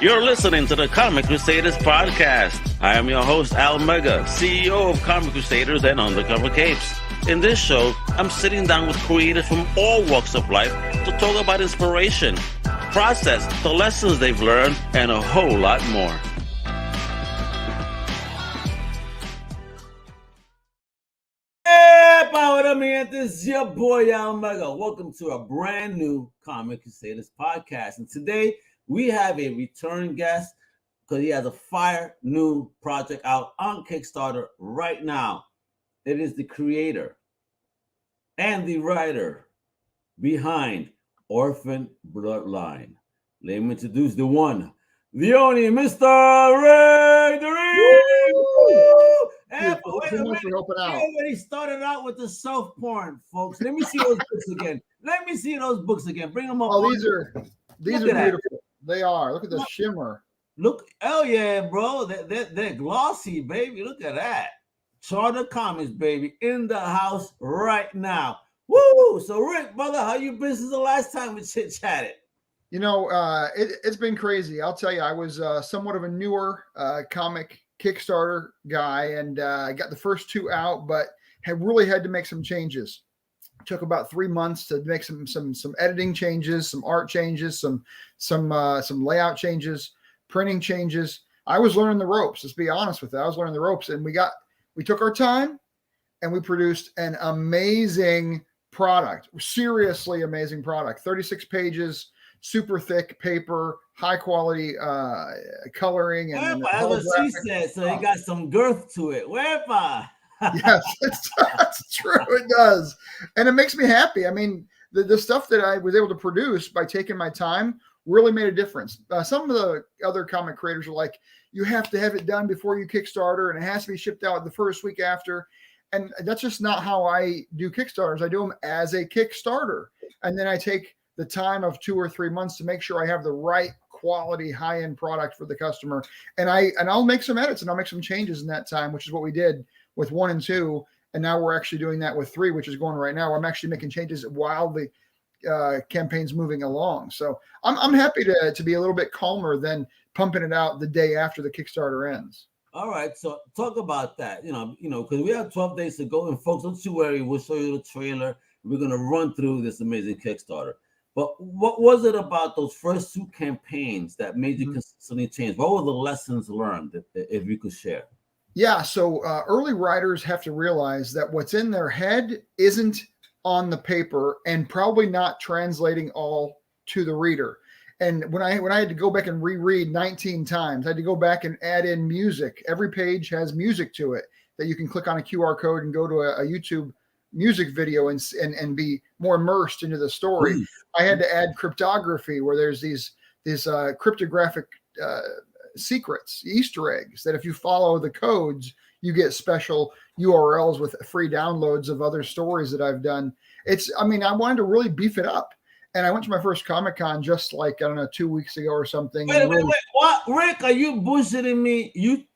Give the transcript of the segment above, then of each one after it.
You're listening to the Comic Crusaders podcast. I am your host, Al Mega, CEO of Comic Crusaders and Undercover Capes. In this show, I'm sitting down with creators from all walks of life to talk about inspiration, process, the lessons they've learned, and a whole lot more. Hey, Power Man, this is your boy Al Mega. Welcome to a brand new Comic Crusaders podcast. And today we have a return guest because he has a fire new project out on Kickstarter right now. It is the creator and the writer behind Orphan Bloodline. Let me introduce the one, the only Mr. Ray Duree. And so much for helping out. He already started out with the self-porn, folks. Let me see those books again. Let me see those books again. Bring them up. Oh, these are beautiful. That. They are. Look at the shimmer. Look, oh yeah, bro. They're glossy, baby. Look at that. Charter Comics, baby, in the house right now. Woo! So, Rick, brother, how you been since the last time we chit-chatted? You know, it's been crazy. I'll tell you, I was somewhat of a newer comic Kickstarter guy, and I got the first two out, but have really had to make some changes. It took about 3 months to make some editing changes, some art changes, some layout changes, printing changes. I was learning the ropes. Let's be honest with that. I was learning the ropes, and we took our time, and we produced an amazing product. Seriously amazing product. 36 pages. Super thick paper, high quality coloring, and that's what she said. So it got some girth to it. Whereby? Yes, that's true. It does, and it makes me happy. I mean, the stuff that I was able to produce by taking my time really made a difference. Some of the other comic creators are like, you have to have it done before you Kickstarter, and it has to be shipped out the first week after. And that's just not how I do Kickstarters. I do them as a Kickstarter, and then I take the time of 2 or 3 months to make sure I have the right quality high-end product for the customer. And I'll make some edits and I'll make some changes in that time, which is what we did with 1 and 2. And now we're actually doing that with 3, which is going right now. I'm actually making changes while the campaign's moving along. So I'm happy to be a little bit calmer than pumping it out the day after the Kickstarter ends. All right, so talk about that. You know, because we have 12 days to go, and folks, don't you worry. We'll show you the trailer. We're gonna run through this amazing Kickstarter. But what was it about those first 2 campaigns that made you consistently change? What were the lessons learned, if you could share? Yeah, so early writers have to realize that what's in their head isn't on the paper and probably not translating all to the reader. And when I had to go back and reread 19 times, I had to go back and add in music. Every page has music to it that you can click on a QR code and go to a YouTube music video and be more immersed into the story. I had to add cryptography where there's these cryptographic secrets, Easter eggs, that if you follow the codes, you get special URLs with free downloads of other stories that I've done. I wanted to really beef it up. And I went to my first Comic-Con just like, I don't know, 2 weeks ago or something. Wait. What? Rick, are you bullshitting me?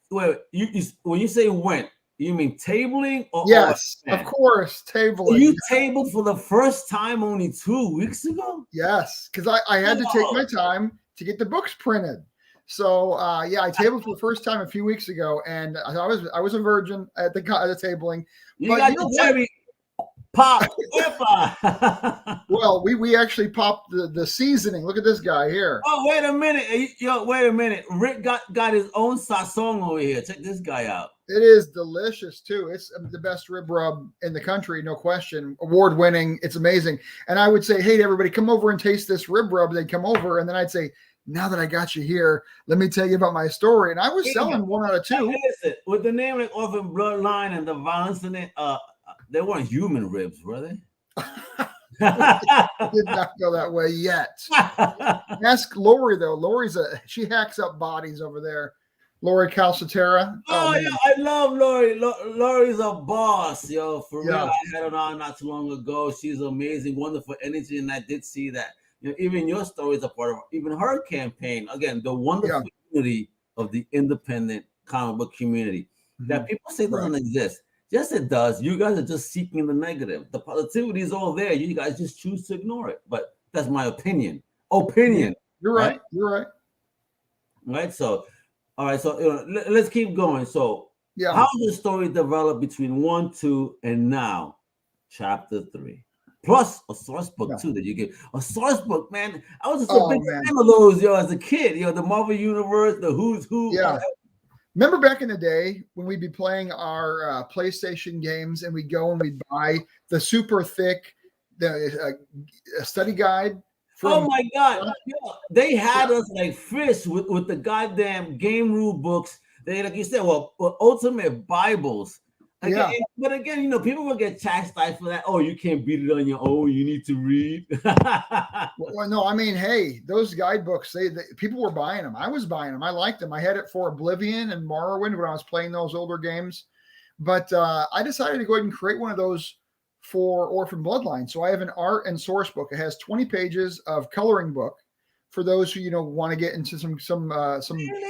When you say went, you mean tabling? Yes, of course, tabling. So you tabled for the first time only 2 weeks ago? Yes, because I had to take my time to get the books printed. So I tabled for the first time a few weeks ago, and I was a virgin at the tabling. You got the cherry pop. Well, we actually popped the seasoning. Look at this guy here. Oh, wait a minute. Rick got his own sazon over here. Check this guy out. It is delicious too. It's the best rib rub in the country, no question. Award winning. It's amazing. And I would say, hey, everybody, come over and taste this rib rub. They'd come over, and then I'd say, now that I got you here, let me tell you about my story. And I was selling 1 out of 2. Listen, with the name like Orphan Bloodline and the violence in it, they weren't human ribs, were they? Did not go that way yet. Ask Lori though. She hacks up bodies over there. Lori Calcatera. Oh yeah, I love Lori. Lori's a boss, yo. For real, I had her on not too long ago. She's amazing, wonderful energy, and I did see that. Even your story is a part of even her campaign. Again, the wonderful unity of the independent comic book community that people say doesn't exist. Yes, it does. You guys are just seeking the negative. The positivity is all there. You guys just choose to ignore it. But that's my opinion. You're right. You're right. right? So, all right. So let's keep going. So, Yeah. how does the story develop between 1, 2, and now, chapter 3? Plus a source book too that you get. A source book, man. I was just a big fan of those, as a kid. The Marvel Universe, the Who's Who. Yeah. Remember back in the day when we'd be playing our PlayStation games and we'd go and we'd buy the super thick study guide. Oh my God! They had us like fish with the goddamn game rule books. They, like you said, ultimate Bibles. Again, but again, people will get chastised for that. Oh, you can't beat it on your own. You need to read. Well, no, I mean, hey, those guidebooks, they people were buying them. I was buying them. I liked them. I had it for Oblivion and Morrowind when I was playing those older games. But I decided to go ahead and create one of those for Orphan Bloodline. So I have an art and source book. It has 20 pages of coloring book for those who want to get into some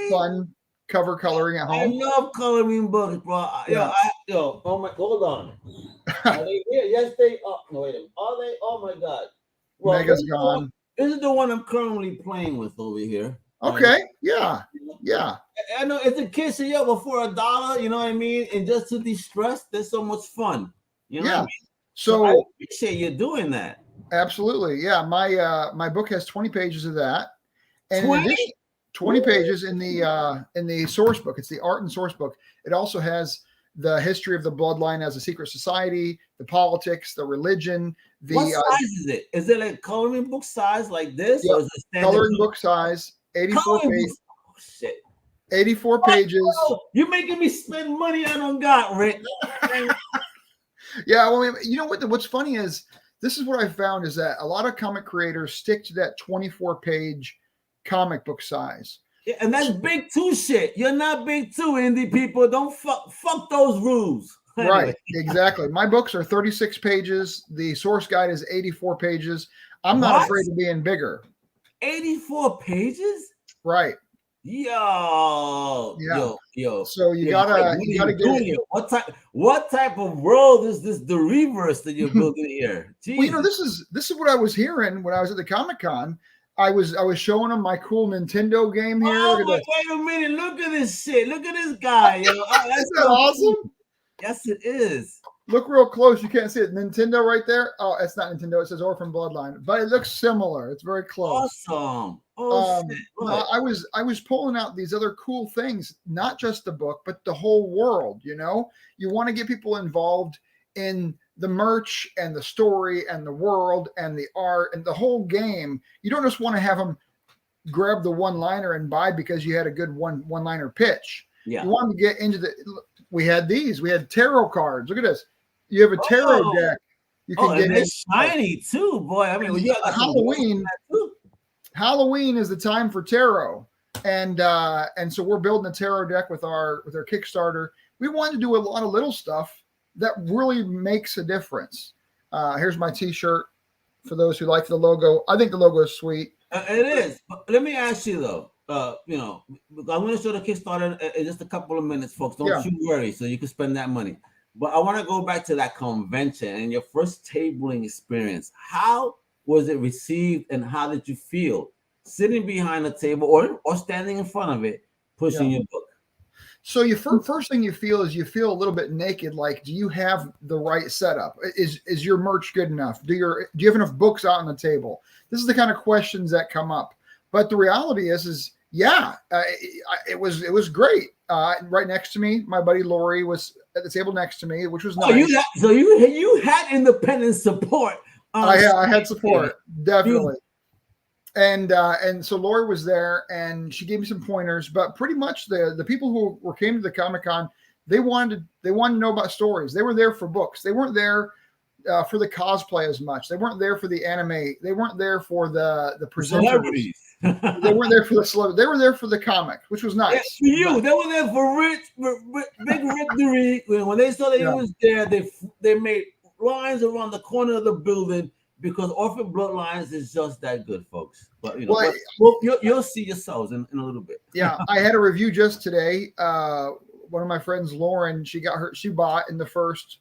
fun cover coloring at home. I love coloring books, bro. Oh my, hold on. Are they here? Yes, they are. No, wait a minute. Are they? Oh my God. Well, Mega's gone. This is the one I'm currently playing with over here. Okay. Yeah. I know it's a kid, so but for $1, you know what I mean? And just to de-stress, there's so much fun. You know what I mean? So I appreciate you doing that. Absolutely. Yeah. My book has 20 pages of that. And in addition, 20 pages in the source book. It's the art and source book. It also has the history of the bloodline as a secret society, the politics, the religion. What size is it? Is it like coloring book size like this? Yeah, or is it coloring book size, 84 pages. Oh, shit. 84 pages. Oh, you're making me spend money I don't got, Rick. Yeah, well, you know what's funny is this is what I found is that a lot of comic creators stick to that 24-page comic book size. Yeah, and that's big two shit. You're not big two, indie people. Don't fuck those rules. Anyway. Right, exactly. My books are 36 pages. The source guide is 84 pages. I'm not afraid of being bigger. 84 pages? Right. Yo. So you gotta get it. What type of world is this Dureeverse that you're building here? Well, this is what I was hearing when I was at the Comic-Con. I was showing them my cool Nintendo game here. Oh, wait a minute! Look at this shit! Look at this guy! Yo. Isn't that awesome? Yes, it is. Look real close. You can't see it. Nintendo right there. Oh, it's not Nintendo. It says Orphan Bloodline, but it looks similar. It's very close. Awesome. Oh, shit. I was pulling out these other cool things, not just the book, but the whole world. You want to get people involved in the merch and the story and the world and the art and the whole game. You don't just want to have them grab the one-liner and buy because you had a good one-liner pitch. Yeah. You want to get into we had tarot cards. Look at this. You have a tarot deck. You can get it's shiny too, boy. I mean, Halloween is the time for tarot. And so we're building a tarot deck with our Kickstarter. We wanted to do a lot of little stuff that really makes a difference. Here's my t-shirt for those who like the logo. I think the logo is sweet. It is. But let me ask you though. I'm going to show the Kickstarter in just a couple of minutes, folks. Don't you worry, so you can spend that money. But I want to go back to that convention and your first tabling experience. How was it received, and how did you feel sitting behind a table or standing in front of it, pushing your book? So first thing you feel is a little bit naked. Like, do you have the right setup? Is your merch good enough? Do you have enough books out on the table? This is the kind of questions that come up. But the reality is it was great. Right next to me, my buddy Lori was at the table next to me, which was nice. You had independent support. I had support, definitely. And so Lori was there, and she gave me some pointers. But pretty much the people who came to the Comic-Con, they wanted to know about stories. They were there for books. They weren't there for the cosplay as much. They weren't there for the anime. They weren't there for the presenters. They weren't there for the celebrity. They were there for the comic, which was nice. Yeah, for you, they were there for Big Rick Duree. When they saw that he was there, they made lines around the corner of the building because Orphan Bloodlines is just that good, folks. But you'll see yourselves in a little bit. Yeah, I had a review just today. One of my friends, Lauren, she bought in the first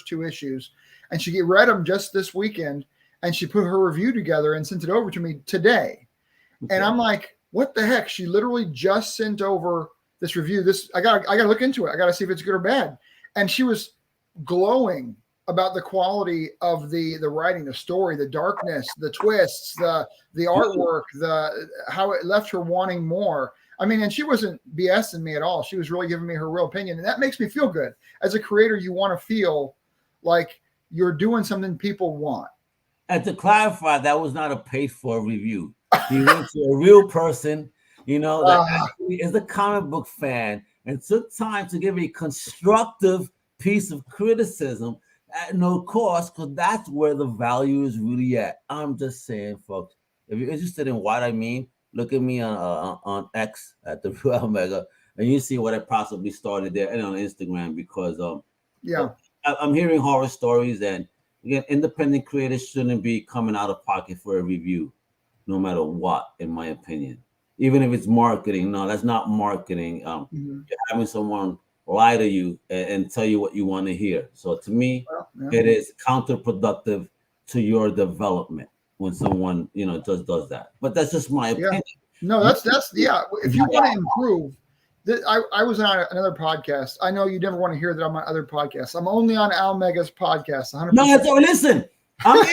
2 issues, and she read them just this weekend, and she put her review together and sent it over to me today. Okay. And I'm like, what the heck? She literally just sent over this review. I gotta look into it. I gotta see if it's good or bad. And she was glowing about the quality of the writing, the story, the darkness, the twists, the artwork, how it left her wanting more. I mean, and she wasn't BSing me at all. She was really giving me her real opinion. And that makes me feel good. As a creator, you want to feel like you're doing something people want. And to clarify, that was not a paid-for review. He went to a real person, that actually is a comic book fan and took time to give a constructive piece of criticism at no cost, because that's where the value is really at. I'm just saying, folks, if you're interested in what I mean, look at me on X at the Real Omega, and you see what I possibly started there, and on Instagram, because I'm hearing horror stories, and again, independent creators shouldn't be coming out of pocket for a review, no matter what, in my opinion. Even if it's marketing, no, that's not marketing. You're having someone lie to you and tell you what you want to hear. So to me, it is counterproductive to your development when someone just does that. But that's just my opinion. No, that's if you want to improve, I was on another podcast. I know you never want to hear that I'm on other podcasts. I'm only on Al Mega's podcast. 100%. No, listen, I'm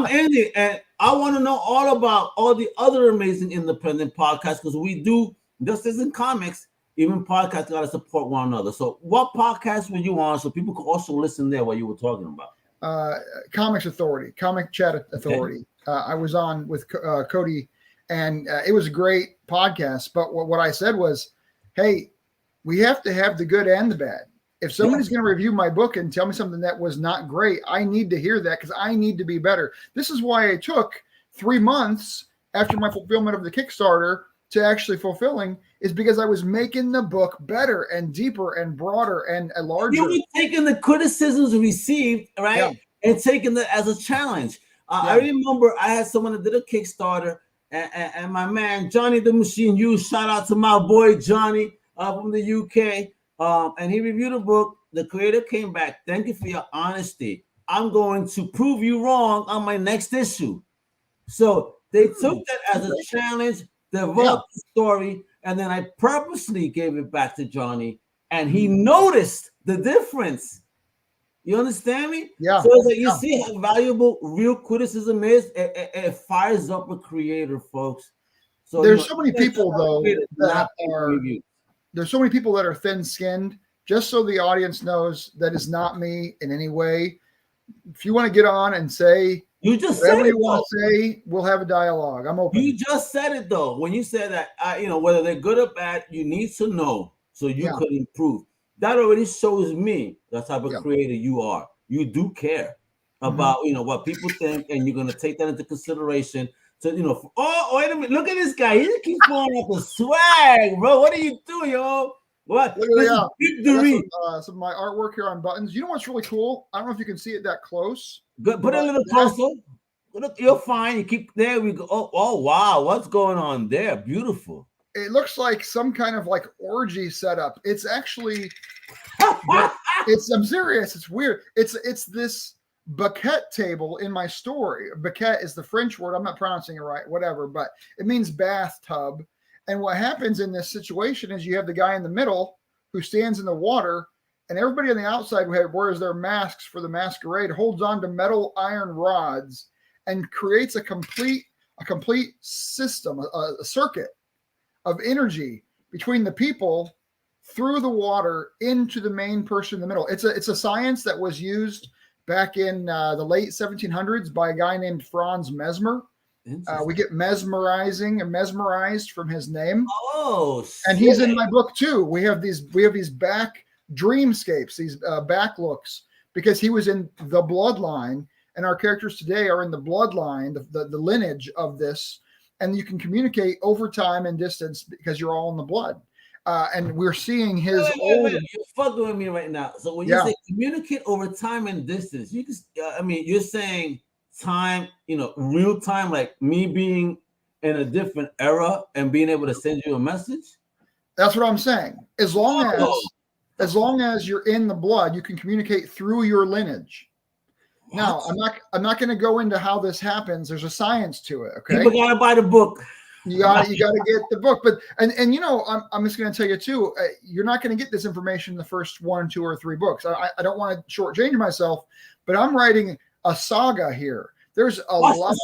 Andy, and I want to know all about all the other amazing independent podcasts, because we do, just as in comics, even podcasts got to support one another. So what podcast were you on so people could also listen there what you were talking about? Comics Authority, Comic Chat Authority. Okay. I was on with Cody, and it was a great podcast. But what I said was, hey, we have to have the good and the bad. If somebody's going to review my book and tell me something that was not great, I need to hear that, because I need to be better. This is why I took 3 months after my fulfillment of the Kickstarter to actually fulfilling, is because I was making the book better and deeper and broader and larger. You were taking the criticisms received, right, and taking it as a challenge. I remember I had someone that did a Kickstarter, and my man Johnny the Machine U, shout out to my boy Johnny from the UK. And he reviewed a book. The creator came back. Thank you for your honesty. I'm going to prove you wrong on my next issue. So they took that as a challenge, developed the story, and then I purposely gave it back to Johnny, and he noticed the difference. You understand me? Yeah. So it's like, you see how valuable real criticism is? It fires up a creator, folks. So there's so many people though that are. There's so many people that are thin-skinned. Just so the audience knows, that is not me in any way. If you want to get on and say whatever you want to say, we'll have a dialogue. I'm open. You just said it though. When you said that, whether they're good or bad, you need to know so you could improve. That already shows me the type of creator you are. You do care about what people think, and you're gonna take that into consideration. So, wait a minute, look at this guy. He keeps pulling up the swag, bro. What are you doing, yo? What? Duree. Some of my artwork here on buttons. You know what's really cool? I don't know if you can see it that close. Good. Put it a little closer. Look, you're fine. You keep, there we go. Oh, wow. What's going on there? Beautiful. It looks like some kind of like orgy setup. It's actually, I'm serious. It's weird. It's this Baquette table in my story. Baquette is the French word. I'm not pronouncing it right, whatever, but it means bathtub. And what happens in this situation is you have the guy in the middle who stands in the water, and everybody on the outside who wears their masks for the masquerade holds on to metal iron rods and creates a complete system, a circuit of energy between the people through the water into the main person in the middle. It's a science that was used back in the late 1700s by a guy named Franz Mesmer. We get mesmerized from his name. Oh, and he's in my book too. We have these back dreamscapes, these back looks, because he was in the bloodline, and our characters today are in the bloodline, the lineage of this, and you can communicate over time and distance because you're all in the blood. And we're seeing his old. You're fucking with me right now. So when you say communicate over time and distance, you just, you're saying time, real time, like me being in a different era and being able to send you a message. That's what I'm saying. As long as you're in the blood, you can communicate through your lineage. What? Now, I'm not going to go into how this happens. There's a science to it. Okay. People gotta buy the book. You got to get the book. But and you know, I'm just going to tell you too. You're not going to get this information in the first 1, 2, or 3 books. I don't want to shortchange myself, but I'm writing a saga here. There's a lot.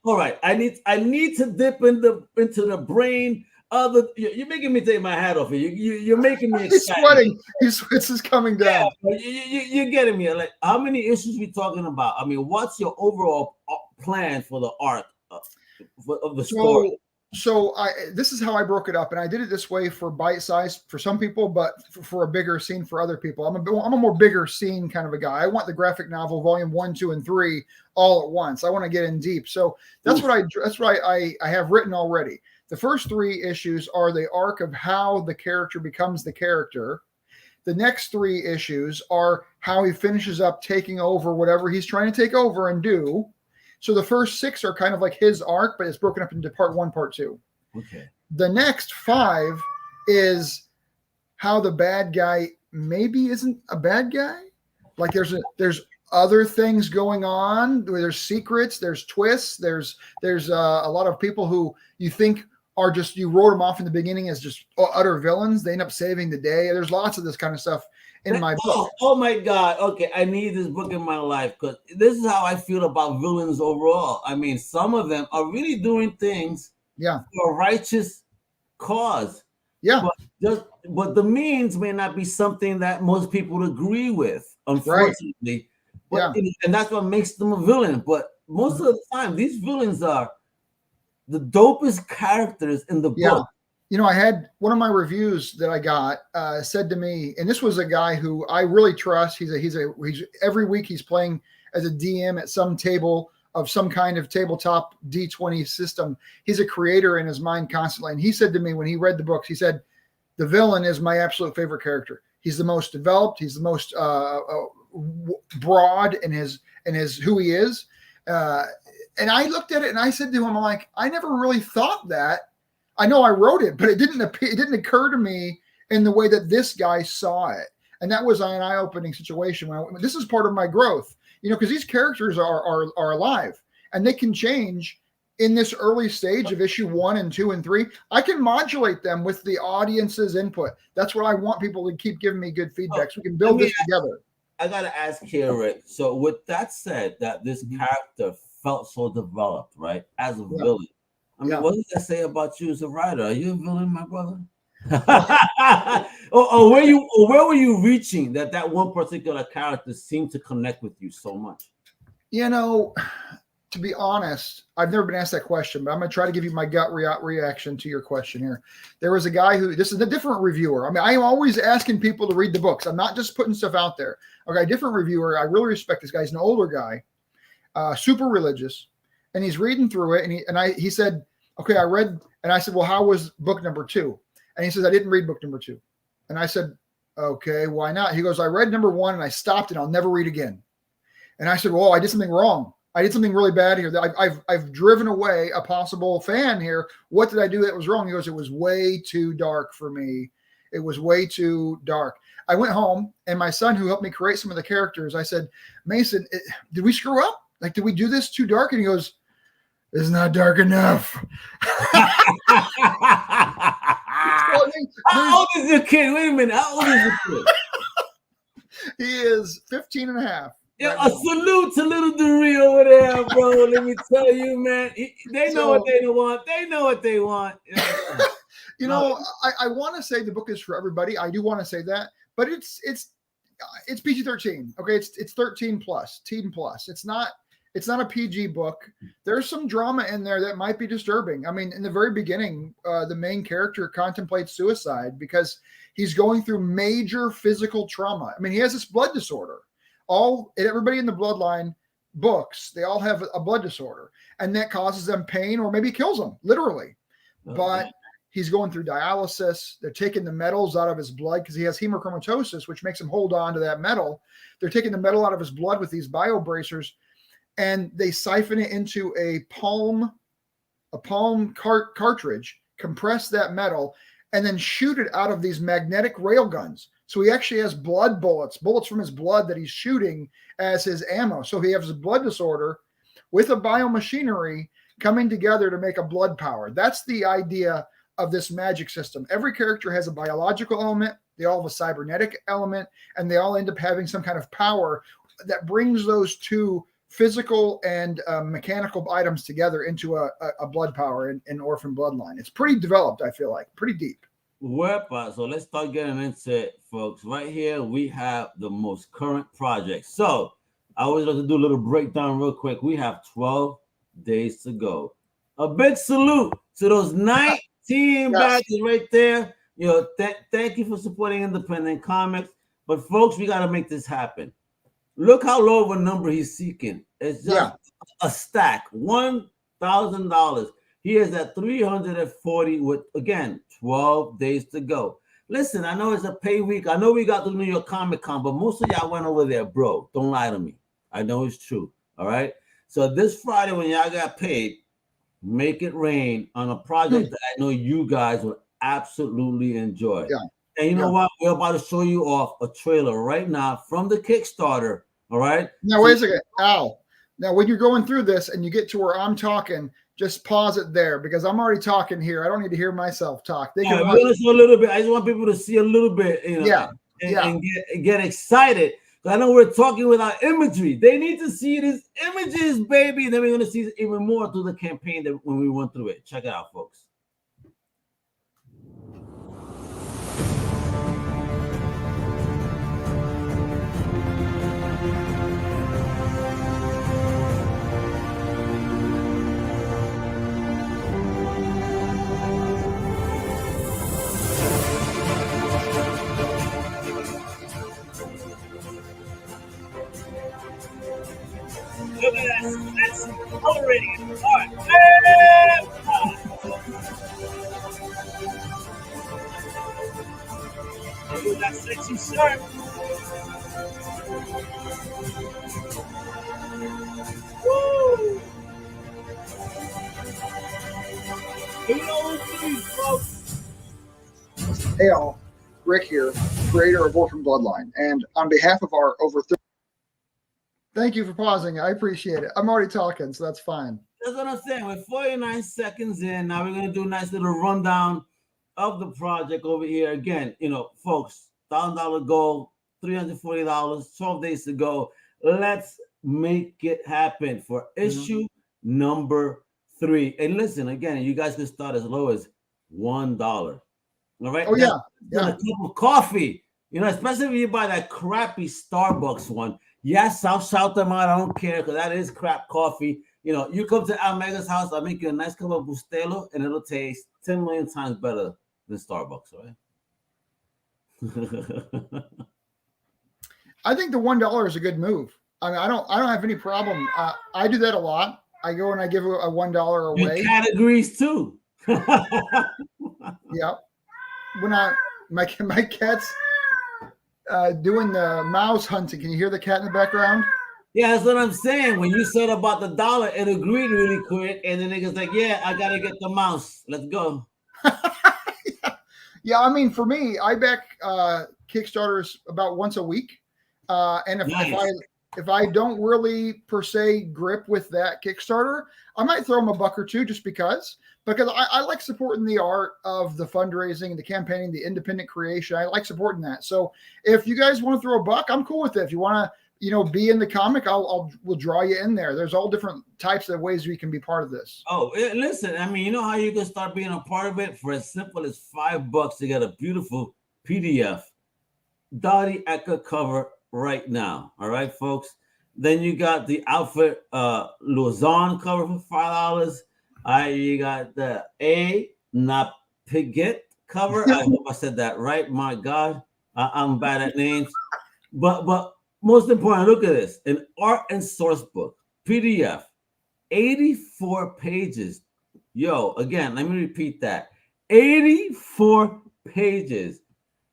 All right, I need to dip into the brain. You're making me take my hat off. You're making me excited. He's sweating. This is coming down. Yeah, you're getting me. Like, how many issues we talking about? I mean, what's your overall plan for the arc of the story? So this is how I broke it up, and I did it this way for bite size for some people, but for a bigger scene for other people. I'm a more bigger scene kind of a guy. I want the graphic novel volume 1, 2, and 3 all at once. I want to get in deep. So that's what I have written already. The first 3 issues are the arc of how the character becomes the character. The next 3 issues are how he finishes up taking over whatever he's trying to take over and do. So the first 6 are kind of like his arc, but it's broken up into part 1, part 2. Okay. The next 5 is how the bad guy maybe isn't a bad guy. Like there's other things going on. There's secrets. There's twists. There's a lot of people who you think are just, you wrote them off in the beginning as just utter villains. They end up saving the day. There's lots of this kind of stuff in my book. Oh my God. Okay. I need this book in my life because this is how I feel about villains overall. I mean, some of them are really doing things for a righteous cause. Yeah. But the means may not be something that most people agree with, unfortunately. Right. And that's what makes them a villain. But most of the time, these villains are the dopest characters in the book. You know, I had one of my reviews that I got said to me, and this was a guy who I really trust. He's every week he's playing as a DM at some table of some kind of tabletop D20 system. He's a creator in his mind constantly. And he said to me when he read the books, he said, the villain is my absolute favorite character. He's the most developed. He's the most broad in his who he is. And I looked at it and I said to him, I'm like, I never really thought that. I know I wrote it, but it didn't occur to me in the way that this guy saw it. And that was an eye-opening situation. This is part of my growth, you know, because these characters are alive and they can change in this early stage of issue 1 and 2 and 3. I can modulate them with the audience's input. That's what I want people to keep giving me good feedback so we can build this together. I got to ask here, Rick. So with that said, that this character felt so developed, right, as a villain. I mean, what does that say about you as a writer? Are you a villain, my brother? or where were you reaching that one particular character seemed to connect with you so much? You know, to be honest, I've never been asked that question, but I'm going to try to give you my gut reaction to your question here. There was a guy this is a different reviewer. I mean, I am always asking people to read the books. I'm not just putting stuff out there. Okay, a different reviewer. I really respect this guy. He's an older guy, super religious, and he's reading through it. And he said, okay, I read, and I said, well, how was book number 2? And he says, I didn't read book number 2. And I said, okay, why not? He goes, I read number 1 and I stopped and I'll never read again. And I said, well, I did something wrong. I did something really bad here. I've driven away a possible fan here. What did I do that was wrong? He goes, it was way too dark for me. It was way too dark. I went home and my son, who helped me create some of the characters, I said, Mason, did we screw up? Like, did we do this too dark? And he goes, it's not dark enough. How old is your kid? Wait a minute. How old is your kid? He is 15 and a half. Yeah, a salute to little Duree over there, bro. Let me tell you, man. They know what they want. They know what they want. You know, I want to say the book is for everybody. I do want to say that, but it's PG-13. Okay, it's 13 plus, teen plus. It's not a PG book. There's some drama in there that might be disturbing. I mean, in the very beginning, the main character contemplates suicide because he's going through major physical trauma. I mean, he has this blood disorder. Everybody in the Bloodline books, they all have a blood disorder, and that causes them pain or maybe kills them, literally. But he's going through dialysis. They're taking the metals out of his blood because he has hemochromatosis, which makes him hold on to that metal. They're taking the metal out of his blood with these bio bracers, and they siphon it into a palm cartridge, compress that metal, and then shoot it out of these magnetic rail guns. So he actually has blood bullets from his blood that he's shooting as his ammo. So he has a blood disorder with a biomachinery coming together to make a blood power. That's the idea of this magic system. Every character has a biological element, they all have a cybernetic element, and they all end up having some kind of power that brings those two physical and mechanical items together into a blood power in Orphan Bloodline. It's pretty developed, I feel like, pretty deep. So let's start getting into it, folks. Right here, we have the most current project. So I always like to do a little breakdown real quick. We have 12 days to go. A big salute to those 19 badges right there. Thank you for supporting independent comics. But folks, we got to make this happen. Look how low of a number he's seeking. It's just a stack, $1,000. He is at 340 with, again, 12 days to go. Listen, I know it's a pay week. I know we got the New York Comic Con, but most of y'all went over there, bro. Don't lie to me. I know it's true. All right. So this Friday, when y'all got paid, make it rain on a project that I know you guys will absolutely enjoy. Yeah. And you know what? We're about to show you off a trailer right now from the Kickstarter. All right. Now, wait a second, Al. Now, when you're going through this and you get to where I'm talking, just pause it there because I'm already talking here. I don't need to hear myself talk. They can watch a little bit. I just want people to see a little bit, and get excited. I know we're talking without imagery. They need to see these images, baby. Then we're going to see even more through the campaign that when we went through it. Check it out, folks. Look at that. That's already. All right. Look at that sexy shirt. Woo! Hey all, Rick here, creator of Orphan Bloodline, and on behalf of our over 30. Thank you for pausing. I appreciate it. I'm already talking, so that's fine. That's what I'm saying. We're 49 seconds in. Now we're going to do a nice little rundown of the project over here. Again, folks, $1,000 goal, $340, 12 days to go. Let's make it happen for issue number 3. And listen, again, you guys can start as low as $1. All right? Oh, yeah. A cup of coffee, especially if you buy that crappy Starbucks one. Yes, I'll shout them out. I don't care because that is crap coffee. You come to Almega's house, I'll make you a nice cup of Bustelo, and it'll taste 10 million times better than Starbucks, right? I think the $1 is a good move. I mean, I don't have any problem. I do that a lot. I go and I give a $1 away. Your categories too. Yeah. When my cat's doing the mouse hunting. Can you hear the cat in the background? Yeah, that's what I'm saying. When you said about the $1, it agreed really quick, and the nigga's like, "Yeah, I gotta get the mouse. Let's go." Yeah, I mean, for me, I back Kickstarters about once a week, and if I don't really per se grip with that Kickstarter, I might throw them $1 or $2 just because I like supporting the art of the fundraising, the campaigning, the independent creation. I like supporting that. So if you guys want to throw $1, I'm cool with it. If you want to, be in the comic, we'll draw you in there. There's all different types of ways we can be part of this. Oh, listen, I mean, you know how you can start being a part of it for as simple as $5 to get a beautiful PDF Duree Eka cover right now. All right, folks. Then you got the outfit Luzon cover for $5. You got the A Napiget cover. I hope I said that right. My God, I'm bad at names. But most important, look at this: an art and source book PDF, 84 pages. Yo, again, let me repeat that: 84 pages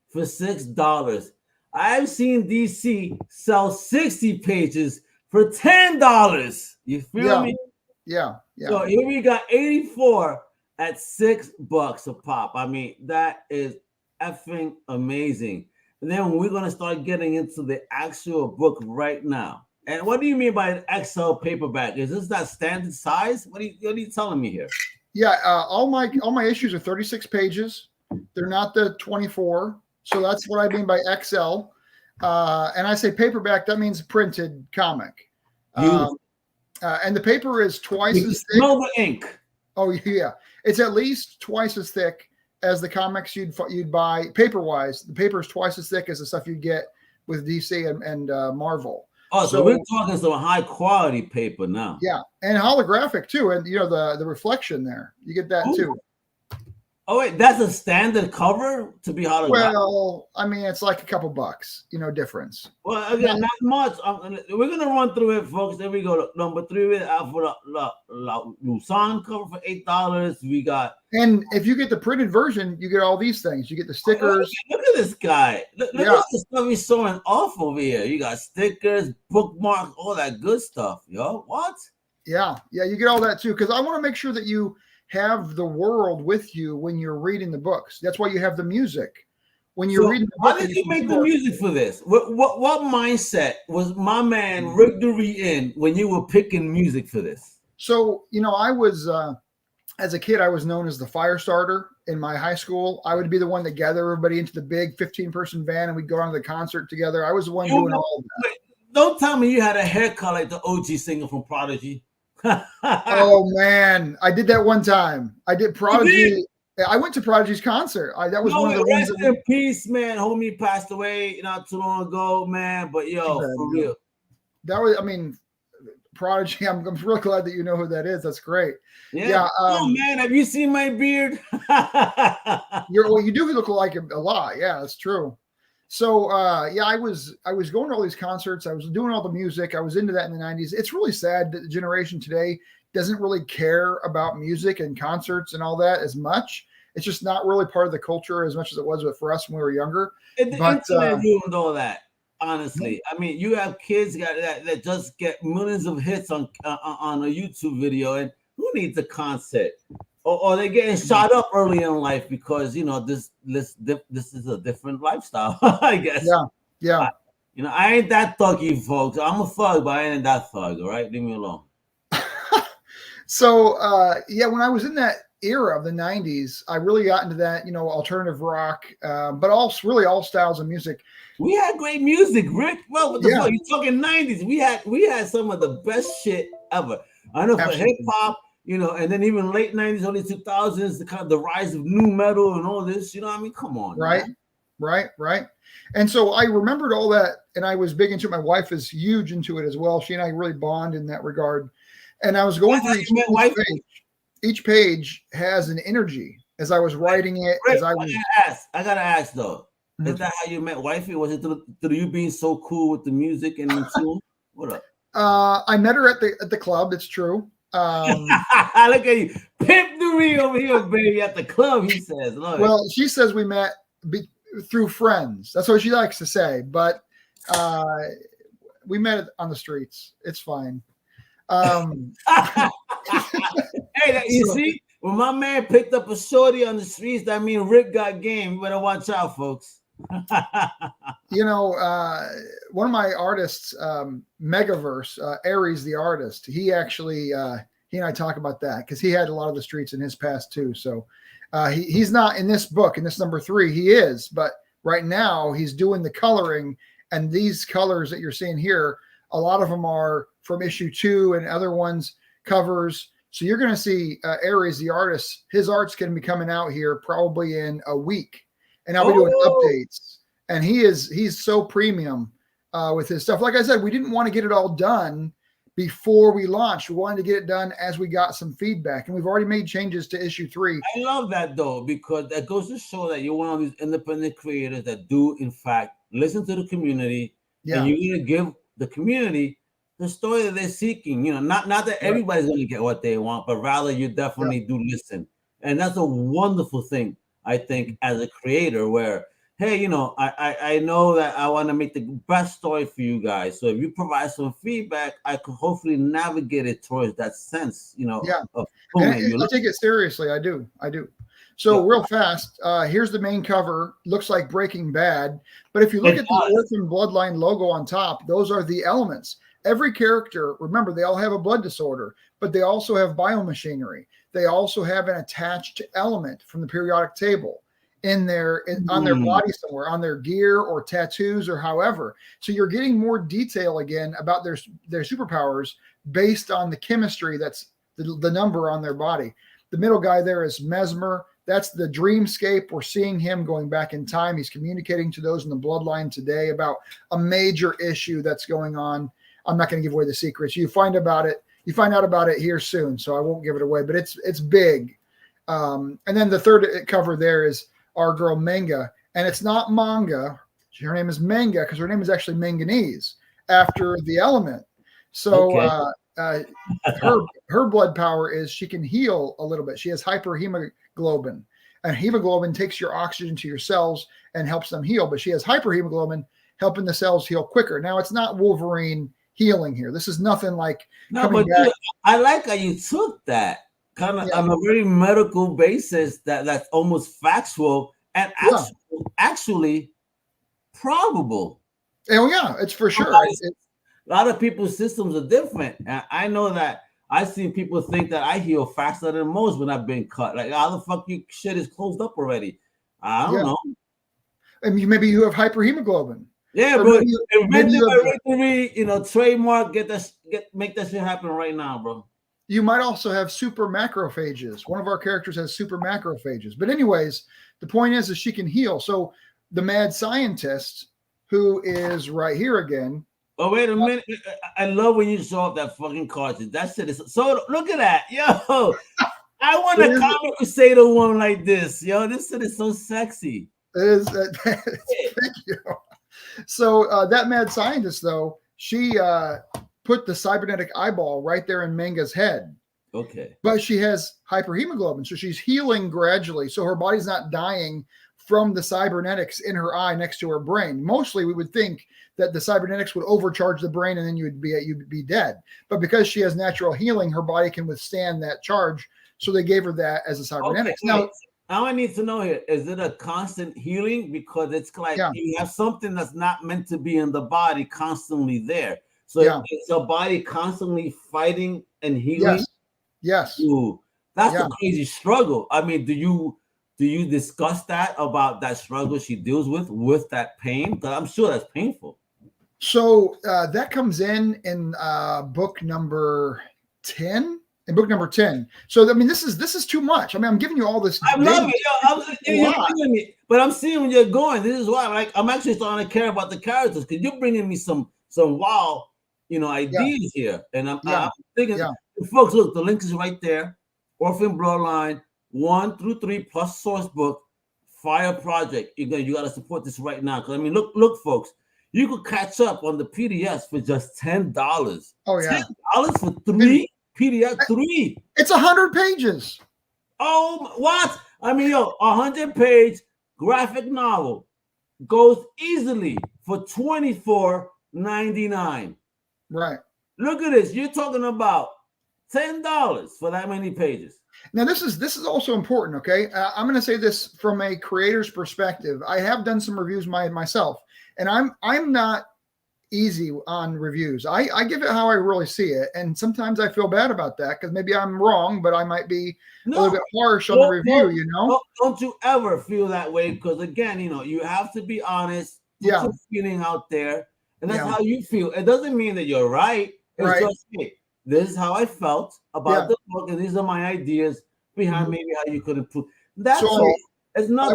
for $6. I've seen DC sell 60 pages for $10. You feel me? Yeah. So here we got 84 at $6 a pop. I mean, that is effing amazing. And then we're going to start getting into the actual book right now. And what do you mean by an XL paperback? Is this that standard size? What are you telling me here? Yeah, all my issues are 36 pages. They're not the 24. So that's what I mean by XL. And I say paperback, that means printed comic. And the paper is twice as thick. Smell the ink. Oh yeah, it's at least twice as thick as the comics you'd buy paper-wise. The paper is twice as thick as the stuff you'd get with DC and Marvel. Oh, so we're talking some high quality paper now. Yeah, and holographic too, and the reflection there, you get that too. Oh wait, that's a standard cover to be holographic. Well, I mean, it's like a couple bucks, difference. Well, again, not much. We're gonna run through it, folks. There we go. Number 3, we have for the Lusan cover for $8. We got, and if you get the printed version, you get all these things. You get the stickers. Look at this guy. Look at the stuff he's showing off over here. You got stickers, bookmarks, all that good stuff, yo. What? Yeah, you get all that too, because I want to make sure that you have the world with you when you're reading the books. That's why you have the music when you're reading the book. How did you make the music for this? What mindset was my man Rick Duree in when you were picking music for this? So I was as a kid, I was known as the fire starter in my high school. I would be the one that gathered everybody into the big 15-person van and we'd go on to the concert together. I was the one doing all of that. Wait, don't tell me you had a haircut like the OG singer from Prodigy. Oh man, I did that one time. I did Prodigy. I went to Prodigy's concert. That was one of the ones. Rest in peace, man. Homie passed away not too long ago, man. But for real, that was. I mean, Prodigy. I'm real glad that you know who that is. That's great. Yeah. Oh man, have you seen my beard? You do look like him a lot. Yeah, that's true. So I was going to all these concerts. I was doing all the music. I was into that in the 90s. It's really sad that the generation today doesn't really care about music and concerts and all that as much. It's just not really part of the culture as much as it was for us when we were younger. The internet ruined all that, honestly. I mean, you have kids that just get millions of hits on a YouTube video, and who needs a concert? Or they're getting shot up early in life because this is a different lifestyle, I guess. Yeah. I ain't that thuggy, folks. I'm a thug, but I ain't that thug. All right, leave me alone. So when I was in that era of the 90s, I really got into that, alternative rock, but also really all styles of music. We had great music, Rick. Well, what the fuck? You're talking 90s. We had some of the best shit ever. I know for hip hop. And then even late 90s, early 2000s, the rise of new metal and all this, I mean, come on. Right. And so I remembered all that, and I was big into it. My wife is huge into it as well. She and I really bond in that regard. And I was going through each page has an energy as I was writing it. Rick, I gotta ask though, is that how you met wifey? Was it through you being so cool with the music and the tune? What up? I met her at the club. It's true. Look at you, Pimp Duree over here, baby, at the club. He says, well, she says we met through friends. That's what she likes to say. But we met on the streets. It's fine. Hey, you see, when my man picked up a shorty on the streets, that means Rick got game. You better watch out, folks. One of my artists, Megaverse, Aries the artist, he actually he and I talk about that because he had a lot of the streets in his past too. So he's not in this book, in this number 3, he is, but right now he's doing the coloring, and these colors that you're seeing here, a lot of them are from issue 2 and other ones covers. So you're going to see Aries the artist, his art's going to be coming out here probably in a week. And I'll be doing updates. And he's so premium with his stuff. Like I said, we didn't want to get it all done before we launched. We wanted to get it done as we got some feedback. And we've already made changes to issue 3. I love that, though, because that goes to show that you're one of these independent creators that do, in fact, listen to the community. Yeah. And you're going to give the community the story that they're seeking. Not that everybody's going to get what they want, but rather you definitely do listen. And that's a wonderful thing, I think, as a creator, where, hey, I know that I want to make the best story for you guys. So if you provide some feedback, I could hopefully navigate it towards that sense, of I take it seriously. I do. So real fast, here's the main cover. Looks like Breaking Bad. But if you look at the Orphan Bloodline logo on top, those are the elements. every character, remember, they all have a blood disorder, but they also have biomachinery. They also have an attached element from the periodic table on their body somewhere, on their gear or tattoos or however. So you're getting more detail again about their superpowers based on the chemistry that's the number on their body. The middle guy there is Mesmer. That's the dreamscape. We're seeing him going back in time. He's communicating to those in the bloodline today about a major issue that's going on. I'm not going to give away the secrets. You find out about it here soon, so I won't give it away, but it's big. And then the third cover there is our girl Manga, and it's not manga. Her name is Manga because her name is actually manganese after the element. So her blood power is she can heal a little bit. She has hyperhemoglobin, and hemoglobin takes your oxygen to your cells and helps them heal. But she has hyperhemoglobin, helping the cells heal quicker. Now it's not Wolverine healing here. This is nothing like coming back. Dude, I like how you took that kind of on a very medical basis that's almost factual and actually probable. Oh yeah, it's for sure. A lot of people's systems are different. And I know that I've seen people think that I heal faster than most when I've been cut. Like, how the fuck your shit is closed up already? I don't know. And maybe you have hyperhemoglobin. Yeah, bro. Trademark, make that shit happen right now, bro. You might also have super macrophages. One of our characters has super macrophages. But anyways, the point is she can heal. So the mad scientist, who is right here again. Oh, wait a minute. I love when you show up that fucking cartridge. That shit is so, look at that. Yo, I want a Comic Crusader one like this. Yo, this shit is so sexy. It is. Thank you. So that mad scientist, though, she put the cybernetic eyeball right there in Manga's head. Okay. But she has hyperhemoglobin, so she's healing gradually. So her body's not dying from the cybernetics in her eye next to her brain. Mostly we would think that the cybernetics would overcharge the brain and then you'd be dead. But because she has natural healing, her body can withstand that charge. So they gave her that as a cybernetics. Okay, now I need to know here, is it a constant healing? Because it's like you have something that's not meant to be in the body constantly there. So it's a body constantly fighting and healing. Yes. Ooh, that's a crazy struggle. I mean, do you discuss that about that struggle she deals with that pain? Because I'm sure that's painful. So that comes in book number 10. In book number 10. So I mean, this is too much. I mean, I'm giving you all this. I love it. But I'm seeing where you're going. This is why, I'm actually starting to care about the characters because you're bringing me some wild, ideas here. And I'm thinking, folks, look, the link is right there. Orphan Bloodline 1 through 3 plus source book, Fire Project. You got to support this right now. Because I mean, look, folks, you could catch up on the PDFs for just $10. Oh yeah, $10 for 3 PDF 3. It's 100 pages. Oh, what? I mean, 100-page graphic novel goes easily for $24.99. Right. Look at this. You're talking about $10 for that many pages. Now, this is also important, okay? I'm going to say this from a creator's perspective. I have done some reviews myself, and I'm not easy on reviews. I give it how I really see it, and sometimes I feel bad about that because maybe I'm wrong, but I might be a little bit harsh on the review. Don't you ever feel that way? Because again, you have to be honest. Put your feeling out there, and that's how you feel. It doesn't mean that you're right. It's just, hey, this is how I felt about the book, and these are my ideas behind maybe how you could improve. That's all. It's not.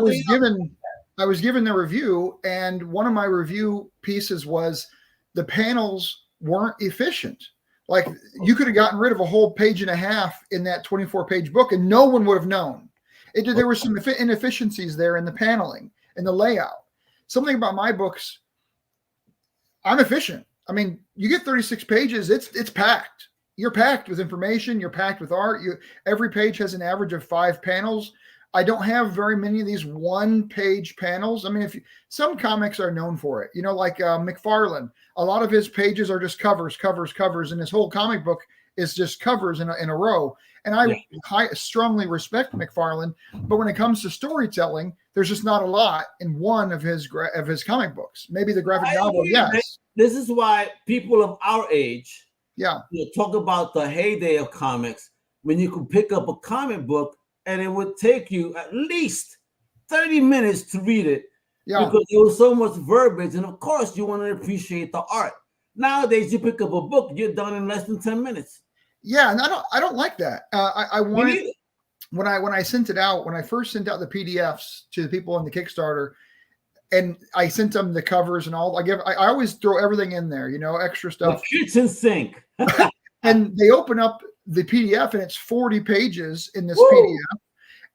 I was given the review, and one of my review pieces was the panels weren't efficient. Like, you could have gotten rid of a whole page and a half in that 24-page book, and no one would have known. There were some inefficiencies there in the paneling and the layout. Something about my books, I'm efficient. I mean, you get 36 pages, it's packed. You're packed with information. You're packed with art. Every page has an average of 5 panels. I don't have very many of these 1-page panels. I mean, some comics are known for it, like McFarlane. A lot of his pages are just covers, and his whole comic book is just covers in a row. And I strongly respect McFarlane, but when it comes to storytelling, there's just not a lot in one of his comic books. Maybe the graphic novel, yes. This is why people of our age, talk about the heyday of comics, when you could pick up a comic book and it would take you at least 30 minutes to read it. Yeah. Because there was so much verbiage, and of course you want to appreciate the art. Nowadays, you pick up a book, you're done in less than 10 minutes. Yeah, and I don't like that. I wanted when I sent it out, when I first sent out the PDFs to the people on the Kickstarter, and I sent them the covers and all. I always throw everything in there, extra stuff. The kitchen sink. And they open up the PDF, and it's 40 pages in this PDF.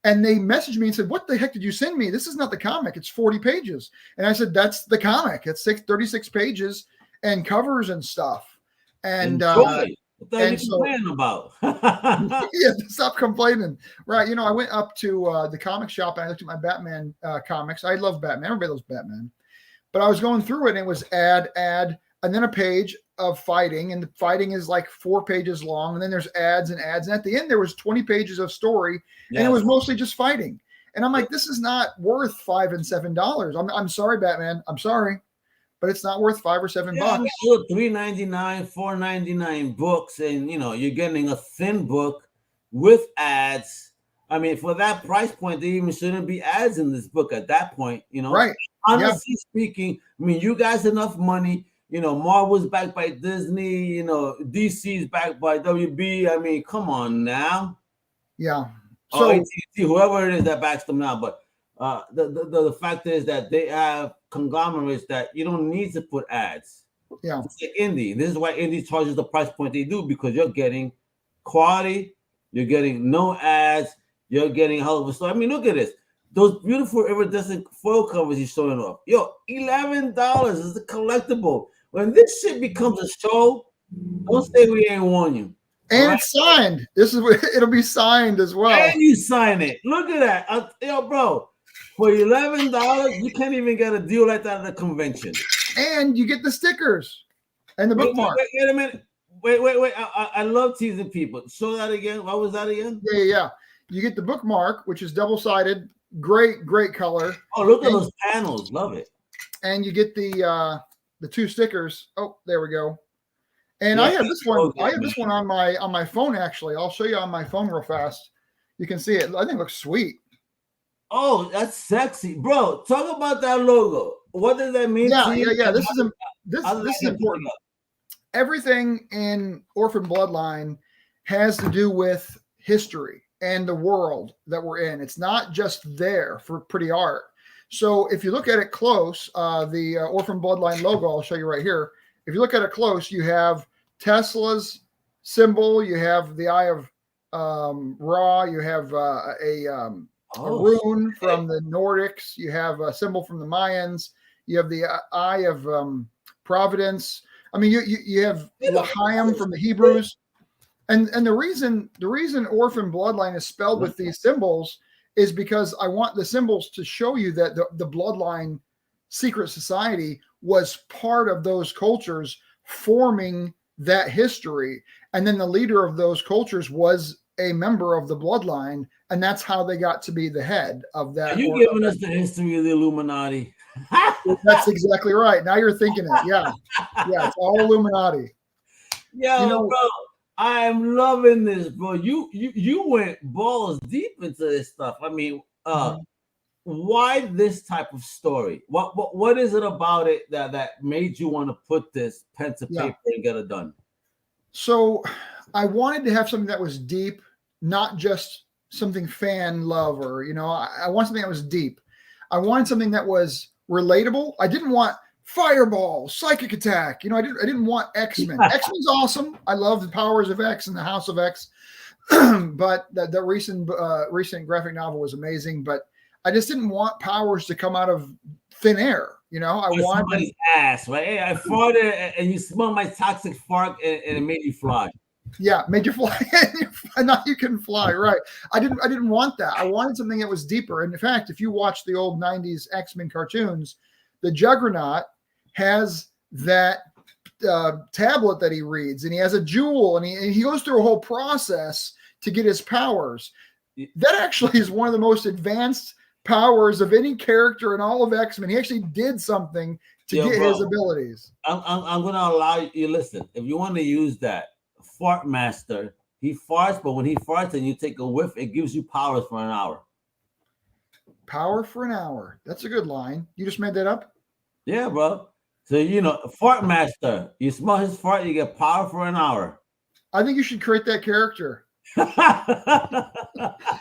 And they messaged me and said, "What the heck did you send me? This is not the comic. It's 40 pages." And I said, "That's the comic. It's 36 pages and covers and stuff." And what are you complaining about? Yeah, stop complaining. Right. I went up to the comic shop and I looked at my Batman comics. I love Batman. Everybody loves Batman. But I was going through it and it was add, and then a page of fighting. And the fighting is like 4 pages long. And then there's ads and ads. And at the end, there was 20 pages of story. Yes. And it was mostly just fighting. And I'm like, this is not worth $5 and $7. I'm sorry, Batman. I'm sorry. But it's not worth $5 or $7. I mean, look, $3.99, $4.99 books, and you're getting a thin book with ads. I mean, for that price point, there even shouldn't be ads in this book at that point. Right? Honestly speaking, I mean, you guys enough money. Marvel's backed by Disney. DC's backed by WB. I mean, come on now. Yeah. So AT&T, whoever it is that backs them now, but the fact is that they have conglomerates that you don't need to put ads. Yeah. It's like Indie. This is why Indie charges the price point they do, because you're getting quality, you're getting no ads, you're getting a hell of a story. I mean, look at this. Those beautiful iridescent foil covers he's showing off. Yo, $11 is a collectible. When this shit becomes a show, don't say we ain't warned you. And it's signed. It'll be signed as well. And you sign it. Look at that. Yo, bro. For $11, you can't even get a deal like that at a convention. And you get the stickers and the bookmark. Wait a minute. Wait. I love teasing people. Show that again. What was that again? Yeah. You get the bookmark, which is double-sided. Great color. Oh, look at those panels. Love it. And you get the 2 stickers. Oh, there we go. And I have this one. I have this one on my phone, actually. I'll show you on my phone real fast. You can see it. I think it looks sweet. Oh, that's sexy, bro. Talk about that logo. What does that mean? Yeah. This is important. Everything in Orphan Bloodline has to do with history and the world that we're in. It's not just there for pretty art. So if you look at it close, the Orphan Bloodline logo, I'll show you right here. If you look at it close, you have Tesla's symbol. You have the Eye of Ra. You have a rune from the Nordics. You have a symbol from the Mayans. You have the Eye of Providence. I mean, you have L'chaim from the Hebrews. And the reason Orphan Bloodline is spelled with these symbols is because I want the symbols to show you that the Bloodline secret society was part of those cultures forming that history. And then the leader of those cultures was a member of the Bloodline. And that's how they got to be the head of that. Are you giving us the history of the Illuminati? That's exactly right. Now you're thinking it. Yeah. Yeah. It's all Illuminati. Yo, bro, I'm loving this, bro. You went balls deep into this stuff. I mean, why this type of story? What is it about it that made you want to put this pen to paper and get it done? So I wanted to have something that was deep, not just something fan love or, I want something that was deep. I wanted something that was relatable. I didn't want Fireball, Psychic Attack. I didn't want X-Men. X-Men's awesome. I love the powers of X and the House of X. But the recent graphic novel was amazing. But I just didn't want powers to come out of thin air. I wanted somebody's ass, right? Hey, I farted and you smell my toxic fart and it made you fly. Yeah, made you fly. Now you can fly, right? I didn't want that. I wanted something that was deeper. And in fact, if you watch the old 90s X-Men cartoons, the Juggernaut has that tablet that he reads, and he has a jewel, and he goes through a whole process to get his powers. That actually is one of the most advanced powers of any character in all of X-Men. He actually did something to get his abilities. I'm going to allow you, listen, if you want to use that, Fart Master, he farts, but when he farts and you take a whiff, it gives you powers for an hour. Power for an hour. That's a good line. You just made that up? Yeah, bro. So, Fart Master, you smell his fart, you get power for an hour. I think you should create that character.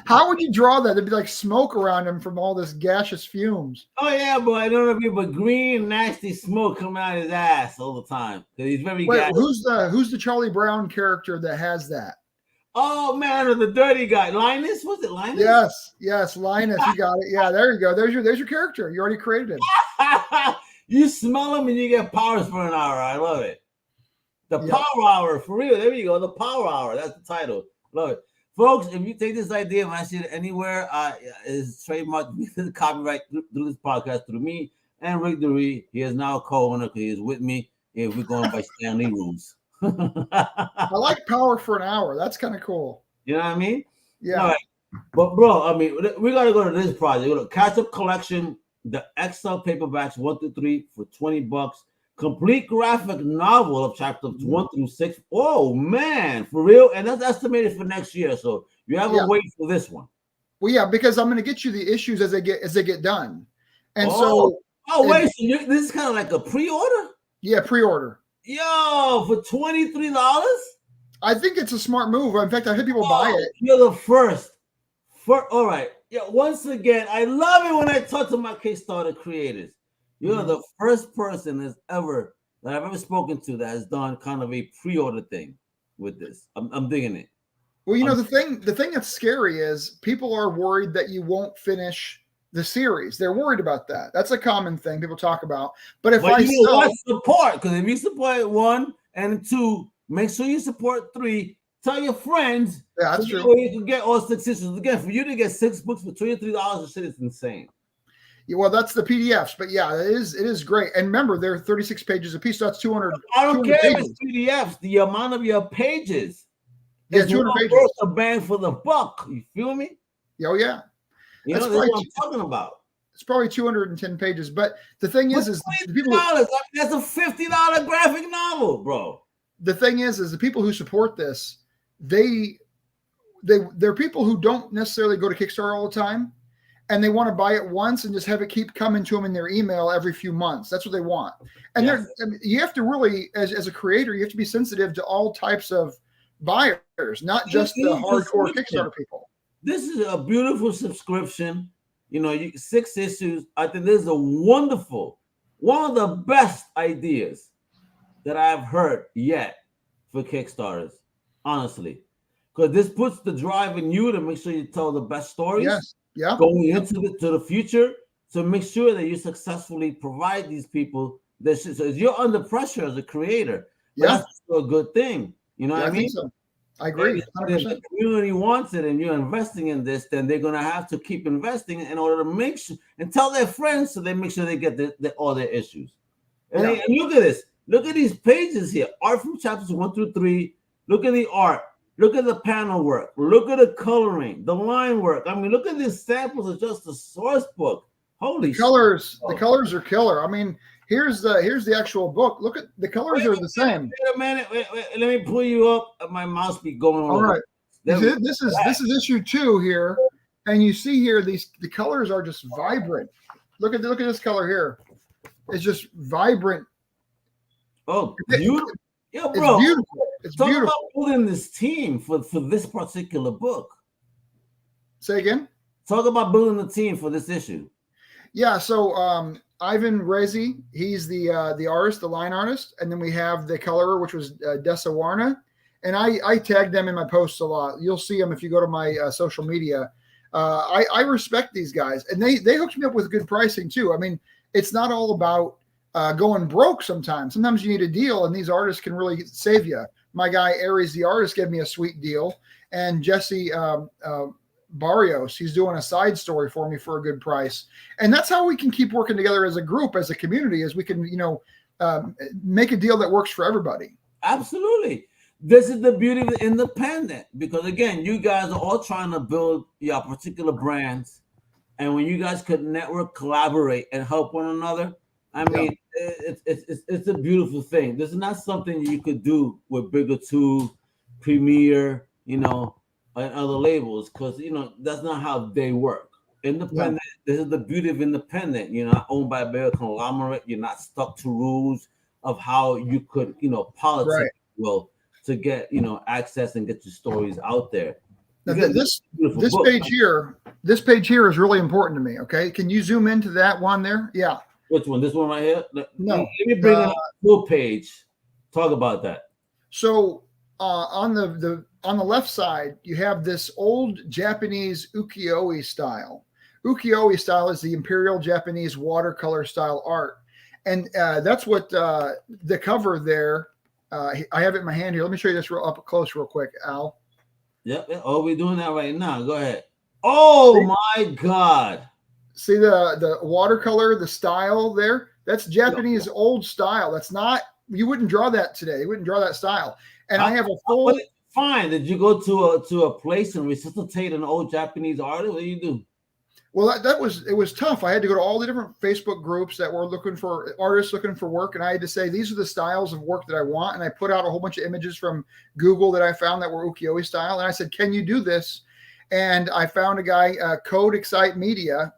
How would you draw that? There'd be like smoke around him from all this gaseous fumes. Oh, yeah, boy. I don't know, but green, nasty smoke coming out of his ass all the time. He's very gaseous. Who's the Charlie Brown character that has that? Oh, man, the dirty guy. Linus? Was it Linus? Yes, Linus. You got it. Yeah, there you go. There's your character. You already created him. You smell him and you get powers for an hour. I love it. The Power Hour, for real. There you go. The Power Hour. That's the title. Love it. Folks, if you take this idea and I see it anywhere, is trademarked the copyright through this podcast through me and Rick Duree. He is now a co-owner because he is with me. If we're going by Stanley rules. I like Power for an hour. That's kind of cool. You know what I mean? Yeah. Right. But bro, I mean, we got to go to this project. Go to Catch Up Collection, the XL paperbacks 1 through 3 for $20. Complete graphic novel of chapters 1 through 6. Oh man, for real? And that's estimated for next year. So you have to wait for this one. Well, yeah, because I'm going to get you the issues as they get done. And wait, so this is kind of like a pre-order? Yeah, pre-order. Yo, for $23? I think it's a smart move. In fact, I heard people buy it. You're the first. All right. Yeah, once again, I love it when I talk to my Kickstarter creators. You're the first person that I've ever spoken to that has done kind of a pre-order thing with this. I'm digging it. Well, the thing that's scary is people are worried that you won't finish the series. They're worried about that. That's a common thing people talk about. But support, because if you support 1 and 2, make sure you support 3. Tell your friends. Yeah, that's true. You can get all 6 issues. Again, for you to get 6 books for $23, shit is insane. Yeah, well, that's the PDFs, but yeah, it is great. And remember, they're 36 pages a piece, so that's 200. I don't care if it's PDFs. The amount of your pages. Yeah, 200 pages. Worth a bang for the buck. You feel me? Oh yeah. That's what I'm talking about. It's probably 210 pages, but the thing is the people. That's a $50 graphic novel, bro. The thing is the people who support this, they're people who don't necessarily go to Kickstarter all the time, and they want to buy it once and just have it keep coming to them in their email every few months. That's what they want. And you have to really, as a creator, you have to be sensitive to all types of buyers, not just the hardcore Kickstarter people. This is a beautiful subscription. 6 issues. I think this is one of the best ideas that I've heard yet for Kickstarters, honestly. Because this puts the drive in you to make sure you tell the best stories. Yes. Yeah. Going into the future. So make sure that you successfully provide these people this. So you're under pressure as a creator. Yeah. That's a good thing. You know what I mean? Think so. I agree. If the community wants it and you're investing in this, then they're going to have to keep investing in order to make sure and tell their friends so they make sure they get all their issues. And look at this. Look at these pages here. Art from chapters 1 through 3. Look at the art. Look at the panel work. Look at the coloring, the line work. I mean, look at these samples of just the source book. Holy colors! The colors are killer. I mean, here's the actual book. Look at the colors are the same. Wait a minute. Wait, let me pull you up. My mouse be going on. All right. This is issue 2 here, and you see here the colors are just vibrant. Look at this color here. It's just vibrant. Oh, beautiful. Yeah, bro. It's beautiful. It's Talk beautiful. about building this team for this particular book. Say again? Talk about building the team for this issue. Yeah, so Ivan Rezi, he's the artist, the line artist, and then we have the colorer, which was Dessa Warna, and I tagged them in my posts a lot. You'll see them if you go to my social media. I respect these guys, and they hooked me up with good pricing too. I mean, it's not all about going broke sometimes. Sometimes you need a deal, and these artists can really save you. My guy, Aries, the artist, gave me a sweet deal. And Jesse Barrios, he's doing a side story for me for a good price. And that's how we can keep working together as a group, as a community, as we can, make a deal that works for everybody. Absolutely. This is the beauty of the independent. Because, again, you guys are all trying to build your particular brands and when you guys could network, collaborate, and help one another, I mean, it's a beautiful thing. This is not something you could do with Bigger Two, Premiere, and other labels, because that's not how they work. Independent. This is the beauty of independent. You're not owned by a bigger conglomerate. You're not stuck to rules of how you could, politics, to get access and get your stories out there. Now, this page here is really important to me. Okay, can you zoom into that one there? Yeah. Which one? This one right here? No. Let me bring up the full page. Talk about that. So on the left side, you have this old Japanese ukiyo-e style. Ukiyo-e style is the Imperial Japanese watercolor style art, and that's what the cover there. I have it in my hand here. Let me show you this up close, real quick, Al. Yep. Oh, we're doing that right now. Go ahead. Oh my God! See the watercolor, the style there? That's Japanese old style. That's not. You wouldn't draw that today. You wouldn't draw that style. And I have a full. Fine. Did you go to a place and resuscitate an old Japanese artist? What do you do? Well, it was tough. I had to go to all the different Facebook groups that were looking for artists looking for work, and I had to say these are the styles of work that I want. And I put out a whole bunch of images from Google that I found that were ukiyo-e style, and I said, "Can you do this?" And I found a guy, Code Excite Media,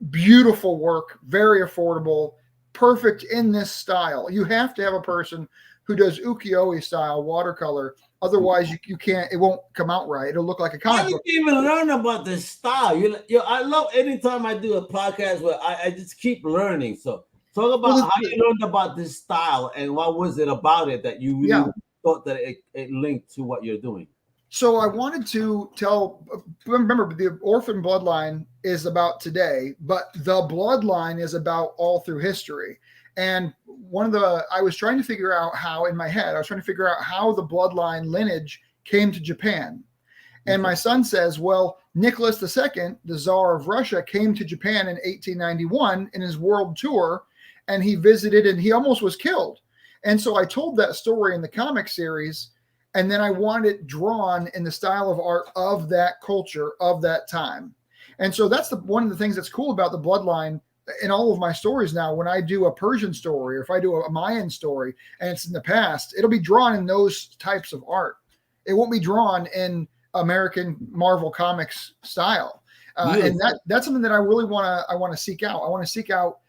beautiful work, very affordable, perfect in this style. You have to have a person who does ukiyo-e style watercolor. Otherwise, you can't. It won't come out right. It'll look like a comic book. I didn't even learn about this style. I love anytime I do a podcast where I just keep learning. So talk about how you learned about this style and what was it about it that you really thought that it linked to what you're doing. So I wanted to remember, the Orphan Bloodline is about today, but the Bloodline is about all through history. And I was trying to figure out how, in my head, how the Bloodline lineage came to Japan. And my son says, well, Nicholas II, the Tsar of Russia, came to Japan in 1891 in his world tour, and he visited and he almost was killed. And so I told that story in the comic series, and then I wanted it drawn in the style of art of that culture of that time. And so that's one of the things that's cool about the Bloodline in all of my stories now. When I do a Persian story or if I do a Mayan story and it's in the past, it'll be drawn in those types of art. It won't be drawn in American Marvel Comics style. And that's something that I really want to seek out. I want to seek out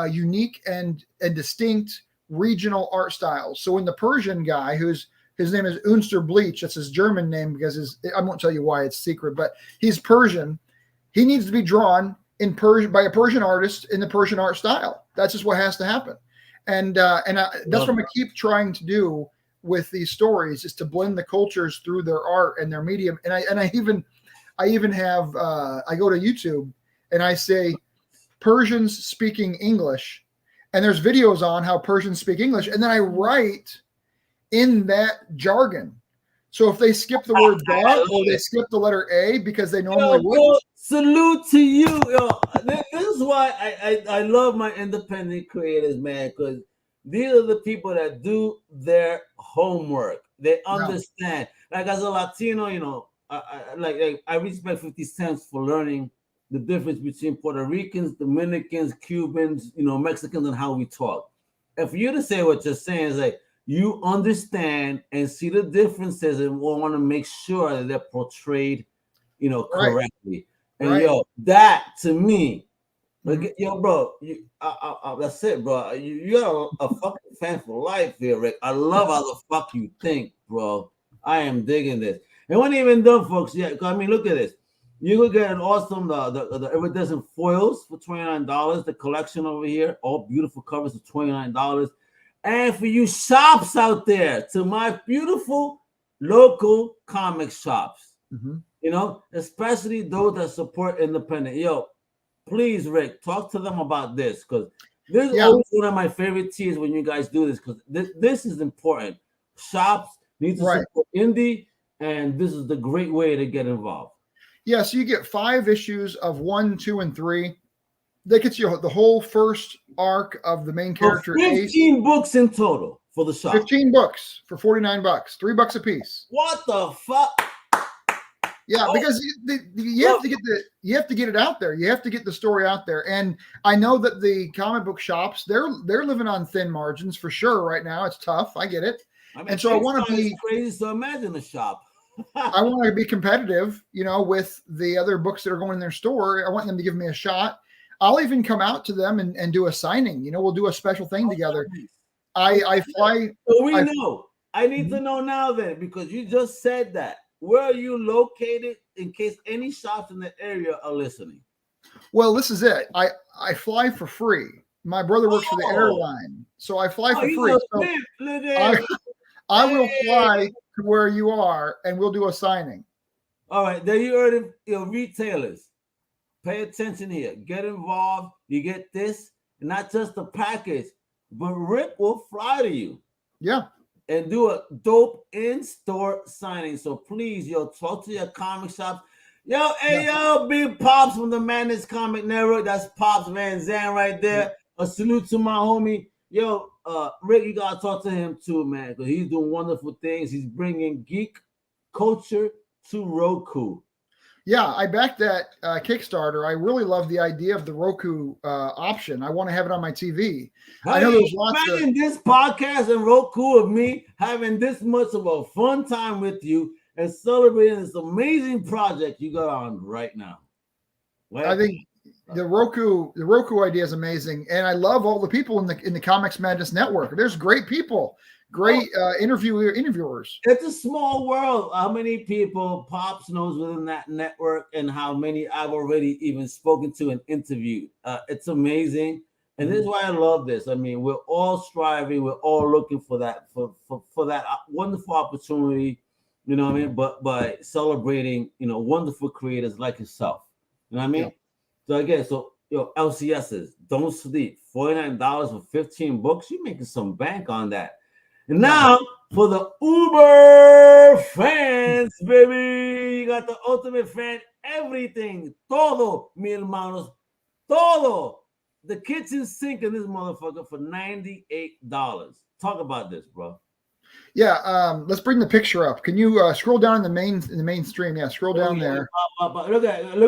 unique and distinct regional art styles. So in the Persian guy, his name is Unster Bleach, that's his German name because I won't tell you why, it's secret, but he's Persian. He needs to be drawn in Persian by a Persian artist in the Persian art style. That's just what has to happen. And that's what I keep trying to do with these stories, is to blend the cultures through their art and their medium. And I even have I go to YouTube and I say Persians speaking English, and there's videos on how Persians speak English, and then I write in that jargon. So if they skip the word dot or they skip the letter A because they normally would. Salute to you. This is why I love my independent creators, man, because these are the people that do their homework. They understand. Like as a Latino, I respect 50 Cent for learning the difference between Puerto Ricans, Dominicans, Cubans, Mexicans, and how we talk. And for you to say what you're saying is like, you understand and see the differences and want to make sure that they're portrayed, correctly. And that to me, bro, that's it, bro. You're a fucking fan for life here, Rick. I love how the fuck you think, bro. I am digging this. And we're not even done, folks. Yeah, I mean, look at this. You could get an awesome the iridescent foils for $29. The collection over here, all beautiful covers for $29. And for you shops out there, to my beautiful local comic shops, especially those that support independent. Please, Rick, talk to them about this, because this is always one of my favorite teas when you guys do this, because this is important. Shops need to support indie, and this is the great way to get involved. Yeah, so you get 5 issues of 1, 2, and 3. That gets you the whole first arc of the main character. 15 books in total for the shop. 15 books for $49, $3 a piece. What the fuck? Yeah, because you have to get it out there. You have to get the story out there. And I know that the comic book shops, they're living on thin margins for sure right now. It's tough. I get it. I mean, and so I want to be crazy. So imagine a shop. I want to be competitive, with the other books that are going in their store. I want them to give me a shot. I'll even come out to them and do a signing. We'll do a special thing together. I fly. So we know. I need to know now then, because you just said that. Where are you located in case any shops in the area are listening? Well, this is it. I fly for free. My brother works for the airline, so I fly for free. So I will fly to where you are, and we'll do a signing. All right. There you heard it, retailers. Pay attention here. Get involved. You get this, and not just the package, but Rick will fly to you. Yeah. And do a dope in-store signing. So please, talk to your comic shops. Yo, big Pops from the Madness Comic Network. That's Pops Van Zandt right there. A salute to my homie. Rick, you gotta talk to him too, man, because he's doing wonderful things. He's bringing geek culture to Roku. Yeah, I backed that Kickstarter. I really love the idea of the Roku option. I want to have it on my TV. I know there's lots of this podcast and Roku of me having this much of a fun time with you and celebrating this amazing project you got on right now. I think the Roku idea is amazing, and I love all the people in the Comics Madness Network. There's great people. Great interviewers. It's a small world. How many people Pops knows within that network, and how many I've already even spoken to and interviewed. It's amazing, and this is why I love this. I mean, we're all striving. We're all looking for that for that wonderful opportunity. You know what I mean? But by celebrating, wonderful creators like yourself. You know what I mean? Yeah. So again, LCSs, don't sleep. $49 for 15 books. You're making some bank on that. And now for the Uber fans, baby, you got the ultimate fan, everything, todo, mi hermanos, todo. The kitchen sink in this motherfucker for $98. Talk about this, bro. Yeah, let's bring the picture up. Can you scroll down in the mainstream? Yeah, scroll down there. Look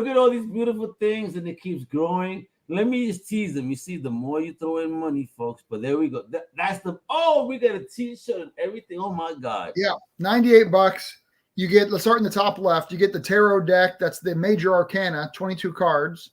at all these beautiful things, and it keeps growing. Let me just tease them. You see, the more you throw in money, folks. But there we go. That's we got a T-shirt and everything. Oh my God. Yeah, $98. You get. Let's start in the top left. You get the tarot deck. That's the major arcana, 22 cards.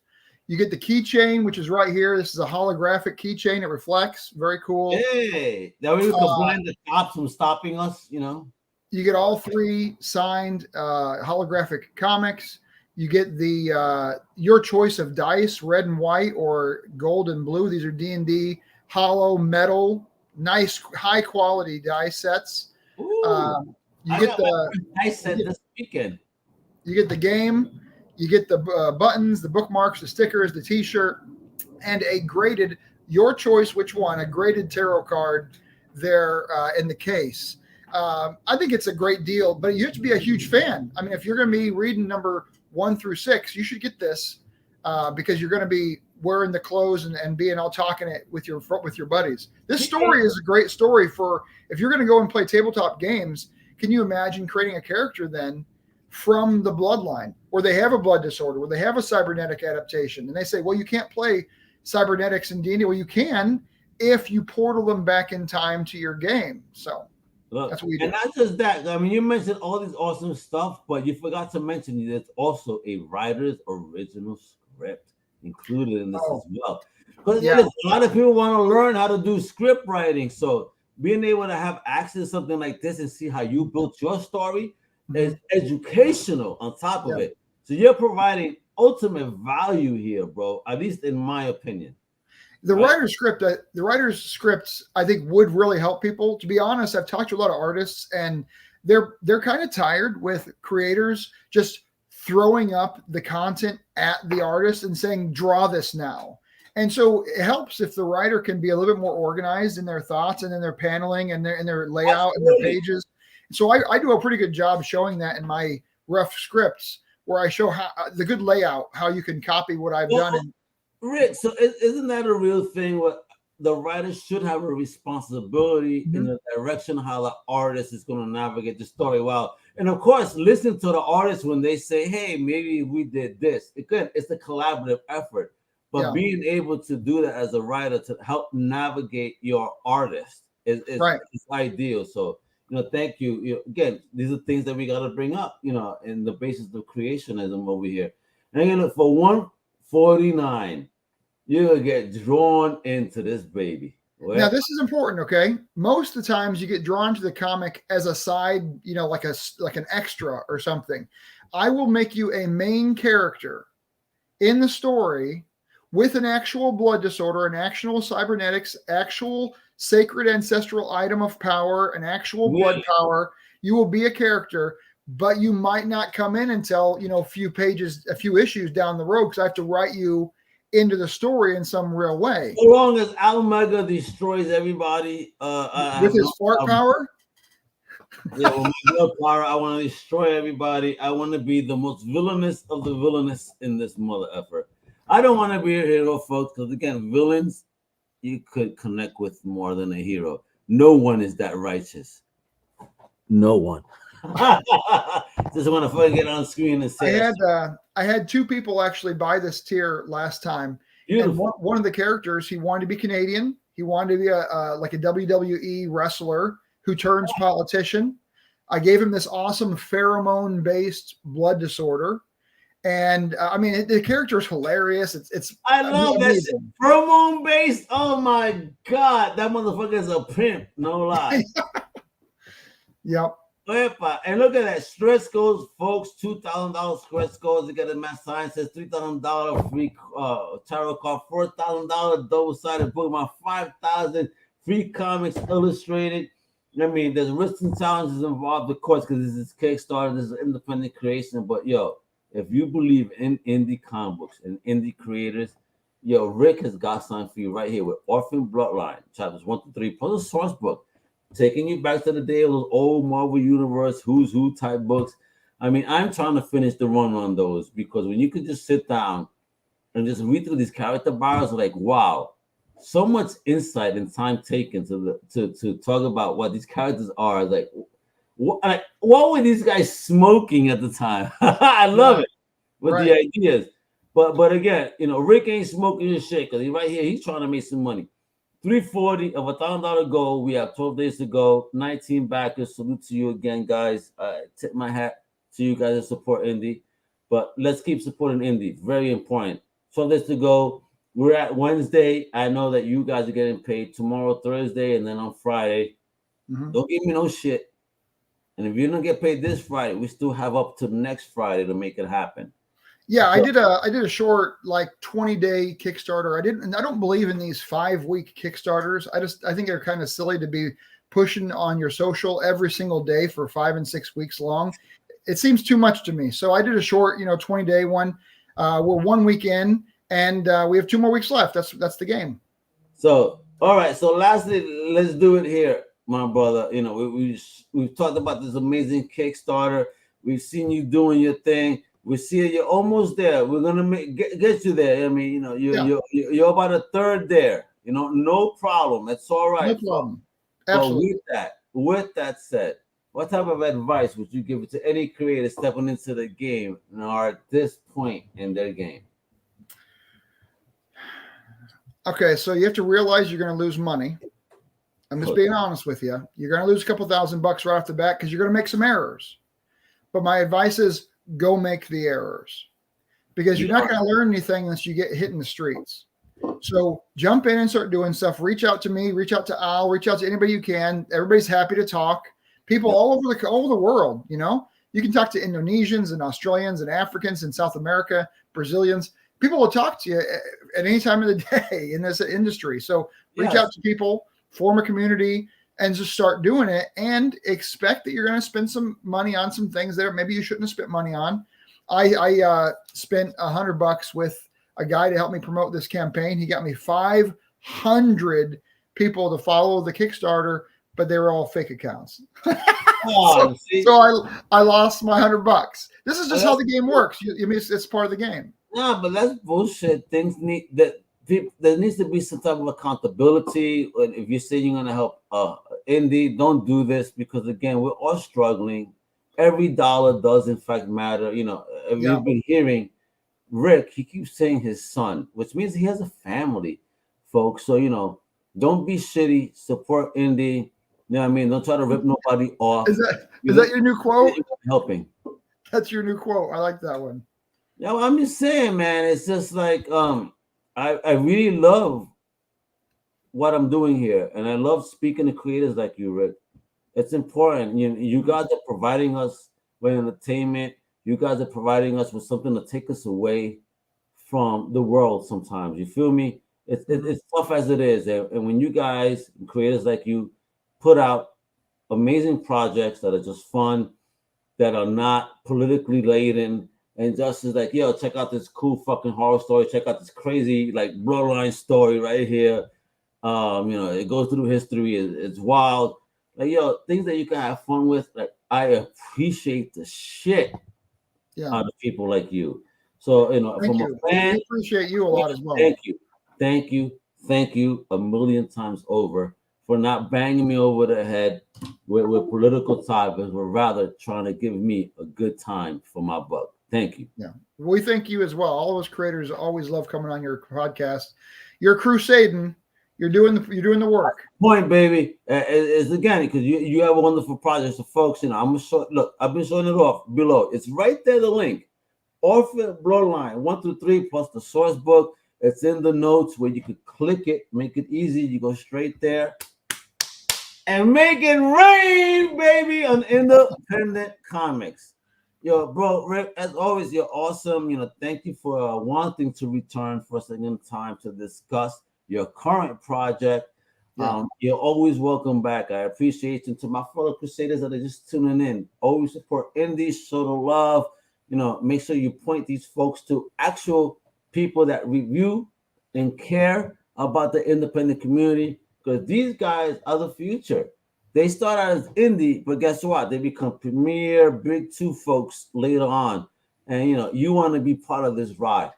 You get the keychain, which is right here. This is a holographic keychain. It reflects. Very cool. Hey, that way we can blind the cops from stopping us. You get all 3 signed holographic comics. You get the your choice of dice, red and white or gold and blue. These are D&D hollow metal, nice high quality dice sets. You get the dice set this weekend. You get the game. You get the buttons, the bookmarks, the stickers, the T-shirt, and a graded, your choice which one, a graded tarot card there in the case. I think it's a great deal, but you have to be a huge fan. I mean, if you're going to be reading number 1 through 6, you should get this because you're going to be wearing the clothes and being all talking it with your buddies. This story is a great story for if you're going to go and play tabletop games. Can you imagine creating a character then from the bloodline where they have a blood disorder, where they have a cybernetic adaptation, and they say, well, you can't play cybernetics in D&D. Well, you can if you portal them back in time to your game. So look, that's what we do. And not just that. I mean, you mentioned all this awesome stuff, but you forgot to mention there's also a writer's original script included in this as well. Because a lot of people want to learn how to do script writing. So being able to have access to something like this and see how you built your story is educational on top of it. So you're providing ultimate value here, bro, at least in my opinion. The writer's scripts, I think, would really help people. To be honest, I've talked to a lot of artists, and they're kind of tired with creators just throwing up the content at the artist and saying, draw this now. And so it helps if the writer can be a little bit more organized in their thoughts and in their paneling and their layout and their pages. So I do a pretty good job showing that in my rough scripts, where I show how the good layout, how you can copy what I've done. Rick, so isn't that a real thing? What the writer should have a responsibility in the direction of how the artist is going to navigate the story well. And of course, listen to the artist when they say, hey, maybe we did this. It's a collaborative effort. But being able to do that as a writer to help navigate your artist is ideal. So, thank you. Again, these are things that we got to bring up, in the basis of creationism over here. And again, for 149, you're going to get drawn into this baby. Well, now, this is important, okay? Most of the times you get drawn to the comic as a side, like an extra or something. I will make you a main character in the story with an actual blood disorder, an actual cybernetics, actual sacred ancestral item of power, an actual blood power. You will be a character, but you might not come in until, a few issues down the road, because I have to write you into the story in some real way. So long as Omega destroys everybody with his fart power. Yeah, with my blood power, I want to destroy everybody. I want to be the most villainous of the villainous in this mother effort. I don't want to be a hero, folks, because again, villains you could connect with more than a hero. No one is that righteous. No one. Just want to fucking get on screen and say I had two people actually buy this tier last time. Beautiful. And one of the characters, he wanted to be Canadian. He wanted to be like a WWE wrestler who turns politician. I gave him this awesome pheromone-based blood disorder. And I mean, the character is hilarious. I love that shit. Pheromone based. Oh my god, that motherfucker is a pimp. No lie. Yep. And look at that stretch goals, folks. $2,000 stretch goals to get a math sciences. $3,000 free tarot card. $4,000 double-sided book. My $5,000 free comics illustrated. I mean, there's risks and challenges involved, of course, because this is Kickstarter. This is independent creation. But if you believe in indie comic books and indie creators, Rick has got something for you right here with Orphan Bloodline, chapters 1 to 3, plus a source book, taking you back to the day of those old Marvel Universe Who's Who type books. I mean, I'm trying to finish the run on those, because when you could just sit down and just read through these character bios, like, wow, so much insight and time taken to talk about what these characters are. Like, what were these guys smoking at the time? I love it with the ideas. But again, Rick ain't smoking his shit, because he's right here. He's trying to make some money. 340 of $1,000 goal. We have 12 days to go. 19 backers. Salute to you again, guys. Tip my hat to you guys that support indie. But let's keep supporting indie. Very important. 12 days to go. We're at Wednesday. I know that you guys are getting paid tomorrow, Thursday, and then on Friday. Don't give me no shit. And if you don't get paid this Friday, we still have up to next Friday to make it happen. Yeah, I did a short, like, 20-day Kickstarter. I don't believe in these 5-week Kickstarters. I think they're kind of silly to be pushing on your social every single day for 5 and 6 weeks long. It seems too much to me. So I did a short, 20-day one. We're 1 week in, and we have 2 more weeks left. That's the game. So, all right. So lastly, let's do it here, my brother. We've talked about this amazing Kickstarter. We've seen you doing your thing. We see you're almost there. We're gonna get you there. I mean, you're about a third there. No problem. That's all right. No problem. Absolutely. With that said, what type of advice would you give to any creator stepping into the game or at this point in their game? Okay, so you have to realize you're going to lose money. I'm just being honest with you. You're going to lose a couple $1,000 right off the bat because you're going to make some errors. But my advice is go make the errors, because you're not going to learn anything unless you get hit in the streets. So jump in and start doing stuff. Reach out to me, reach out to Al, reach out to anybody you can. Everybody's happy to talk. People all over the world, you can talk to Indonesians and Australians and Africans in South America, Brazilians. People will talk to you at any time of the day in this industry. So reach out to people, form a community, and just start doing it, and expect that you're going to spend some money on some things that maybe you shouldn't have spent money on. I spent $100 with a guy to help me promote this campaign. He got me 500 people to follow the Kickstarter, but they were all fake accounts. So I lost my $100. This is just how the game works. It's part of the game. No, but that's bullshit. Things need that. there needs to be some type of accountability. And if you're saying you're gonna help indie, don't do this because again, we're all struggling. Every dollar does in fact matter. You know, if you've been hearing Rick, he keeps saying his son, which means he has a family, folks. So you know, don't be shitty. Support indie. You know what I mean? Don't try to rip nobody off. Is that your new quote? Helping. That's your new quote. I like that one. Yeah, well, I'm just saying, man. It's just like I really love what I'm doing here, and I love speaking to creators like you, Rick. It's important. You guys are providing us with entertainment. You guys are providing us with something to take us away from the world. Sometimes you feel me. It's tough as it is, and when you guys, creators like you, put out amazing projects that are just fun, that are not politically laden, and just is like, yo, check out this cool fucking horror story. Check out this crazy like bloodline story right here. You know, it goes through history. It's wild. Like, yo, things that you can have fun with. Like, I appreciate the shit out of people like you. So, you know, Thank you. Fan, we appreciate you a lot as well. Thank you a million times over for not banging me over the head with political topics, but rather trying to give me a good time for my buck. Thank you. Yeah, we thank you as well. All of us creators always love coming on your podcast. You're crusading. You're doing the work. Point, baby, is again because you have a wonderful project. So, folks, you know, I'm gonna show. Look, I've been showing it off below. It's right there. The link, Orphan Bloodline 1 through 3 plus the source book. It's in the notes where you could click it, make it easy. You go straight there and make it rain, baby, on independent comics. Yo, bro, Rick, as always, you're awesome. You know, thank you for wanting to return for a second time to discuss your current project. You're always welcome back. I appreciate you. To my fellow Crusaders that are just tuning in, always support indies, show the love. You know, make sure you point these folks to actual people that review and care about the independent community, because these guys are the future. They start out as indie, but guess what? They become premier big two folks later on. And you know, you want to be part of this ride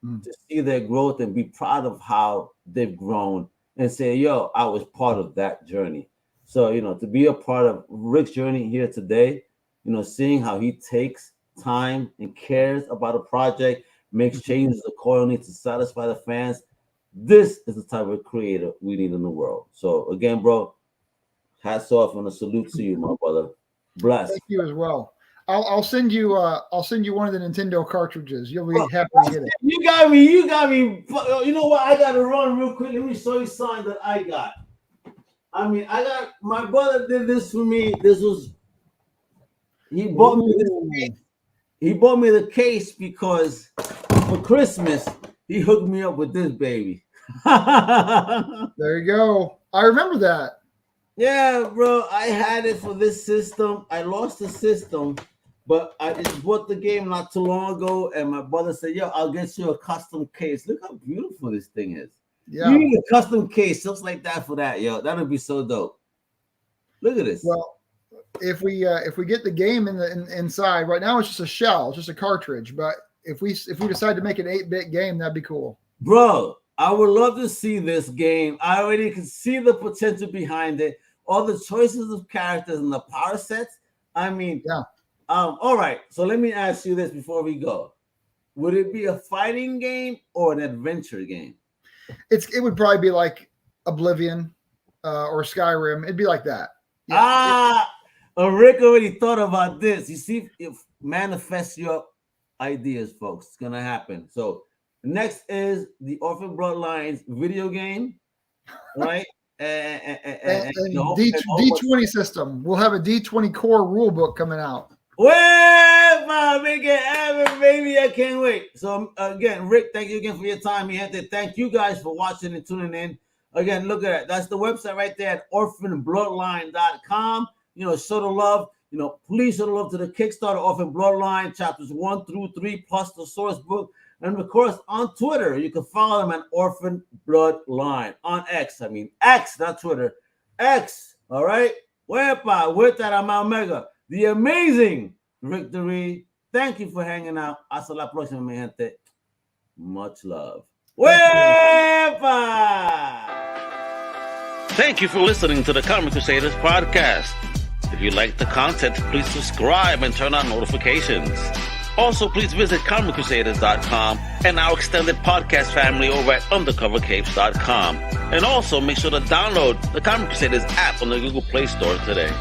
to see their growth and be proud of how they've grown and say, yo, I was part of that journey. So, you know, to be a part of Rick's journey here today, you know, seeing how he takes time and cares about a project, makes changes accordingly to satisfy the fans. This is the type of creator we need in the world. So again, bro, hats off and a salute to you, my brother. Bless. Thank you as well. I'll send you one of the Nintendo cartridges. You'll be happy to get it. You got me. You know what? I gotta run real quick. Let me show you something that I got. I mean, my brother did this for me. He bought me this case. He bought me the case because for Christmas he hooked me up with this baby. There you go. I remember that. Yeah, bro. I had it for this system. I lost the system, but I just bought the game not too long ago, and my brother said, yo, I'll get you a custom case. Look how beautiful this thing is. Yeah. You need a custom case just like that for that, yo. That'll be so dope. Look at this. Well, if we get the game inside, right now it's just a shell, it's just a cartridge. But if we decide to make an 8-bit game, that'd be cool. Bro, I would love to see this game. I already can see the potential behind it. All the choices of characters and the power sets. I mean, yeah. All right. So let me ask you this before we go. Would it be a fighting game or an adventure game? It would probably be like Oblivion or Skyrim. It'd be like that. Yeah. Rick already thought about this. You see, if manifest your ideas, folks, it's gonna happen. So next is the Orphan Bloodlines video game, right? and D20 system. We'll have a D20 core rule book coming out. Well, make it happen, baby. I can't wait. So again, Rick, thank you again for your time. Thank you guys for watching and tuning in. Again, look at that. That's the website right there at orphanbloodline.com. You know, show the love. You know, please show the love to the Kickstarter Orphan Bloodline chapters 1 through 3 plus the source book. And of course, on Twitter, you can follow them at Orphan Bloodline. On X, not Twitter. X, all right? Wepa, with that, I'm Omega. The amazing Rick Duree. Thank you for hanging out. Hasta la próxima, mi gente. Much love. Thank you for listening to the Comic Crusaders podcast. If you like the content, please subscribe and turn on notifications. Also, please visit comiccrusaders.shop and our extended podcast family over at undercovercapes.com. And also, make sure to download the Comic Crusaders app on the Google Play Store today.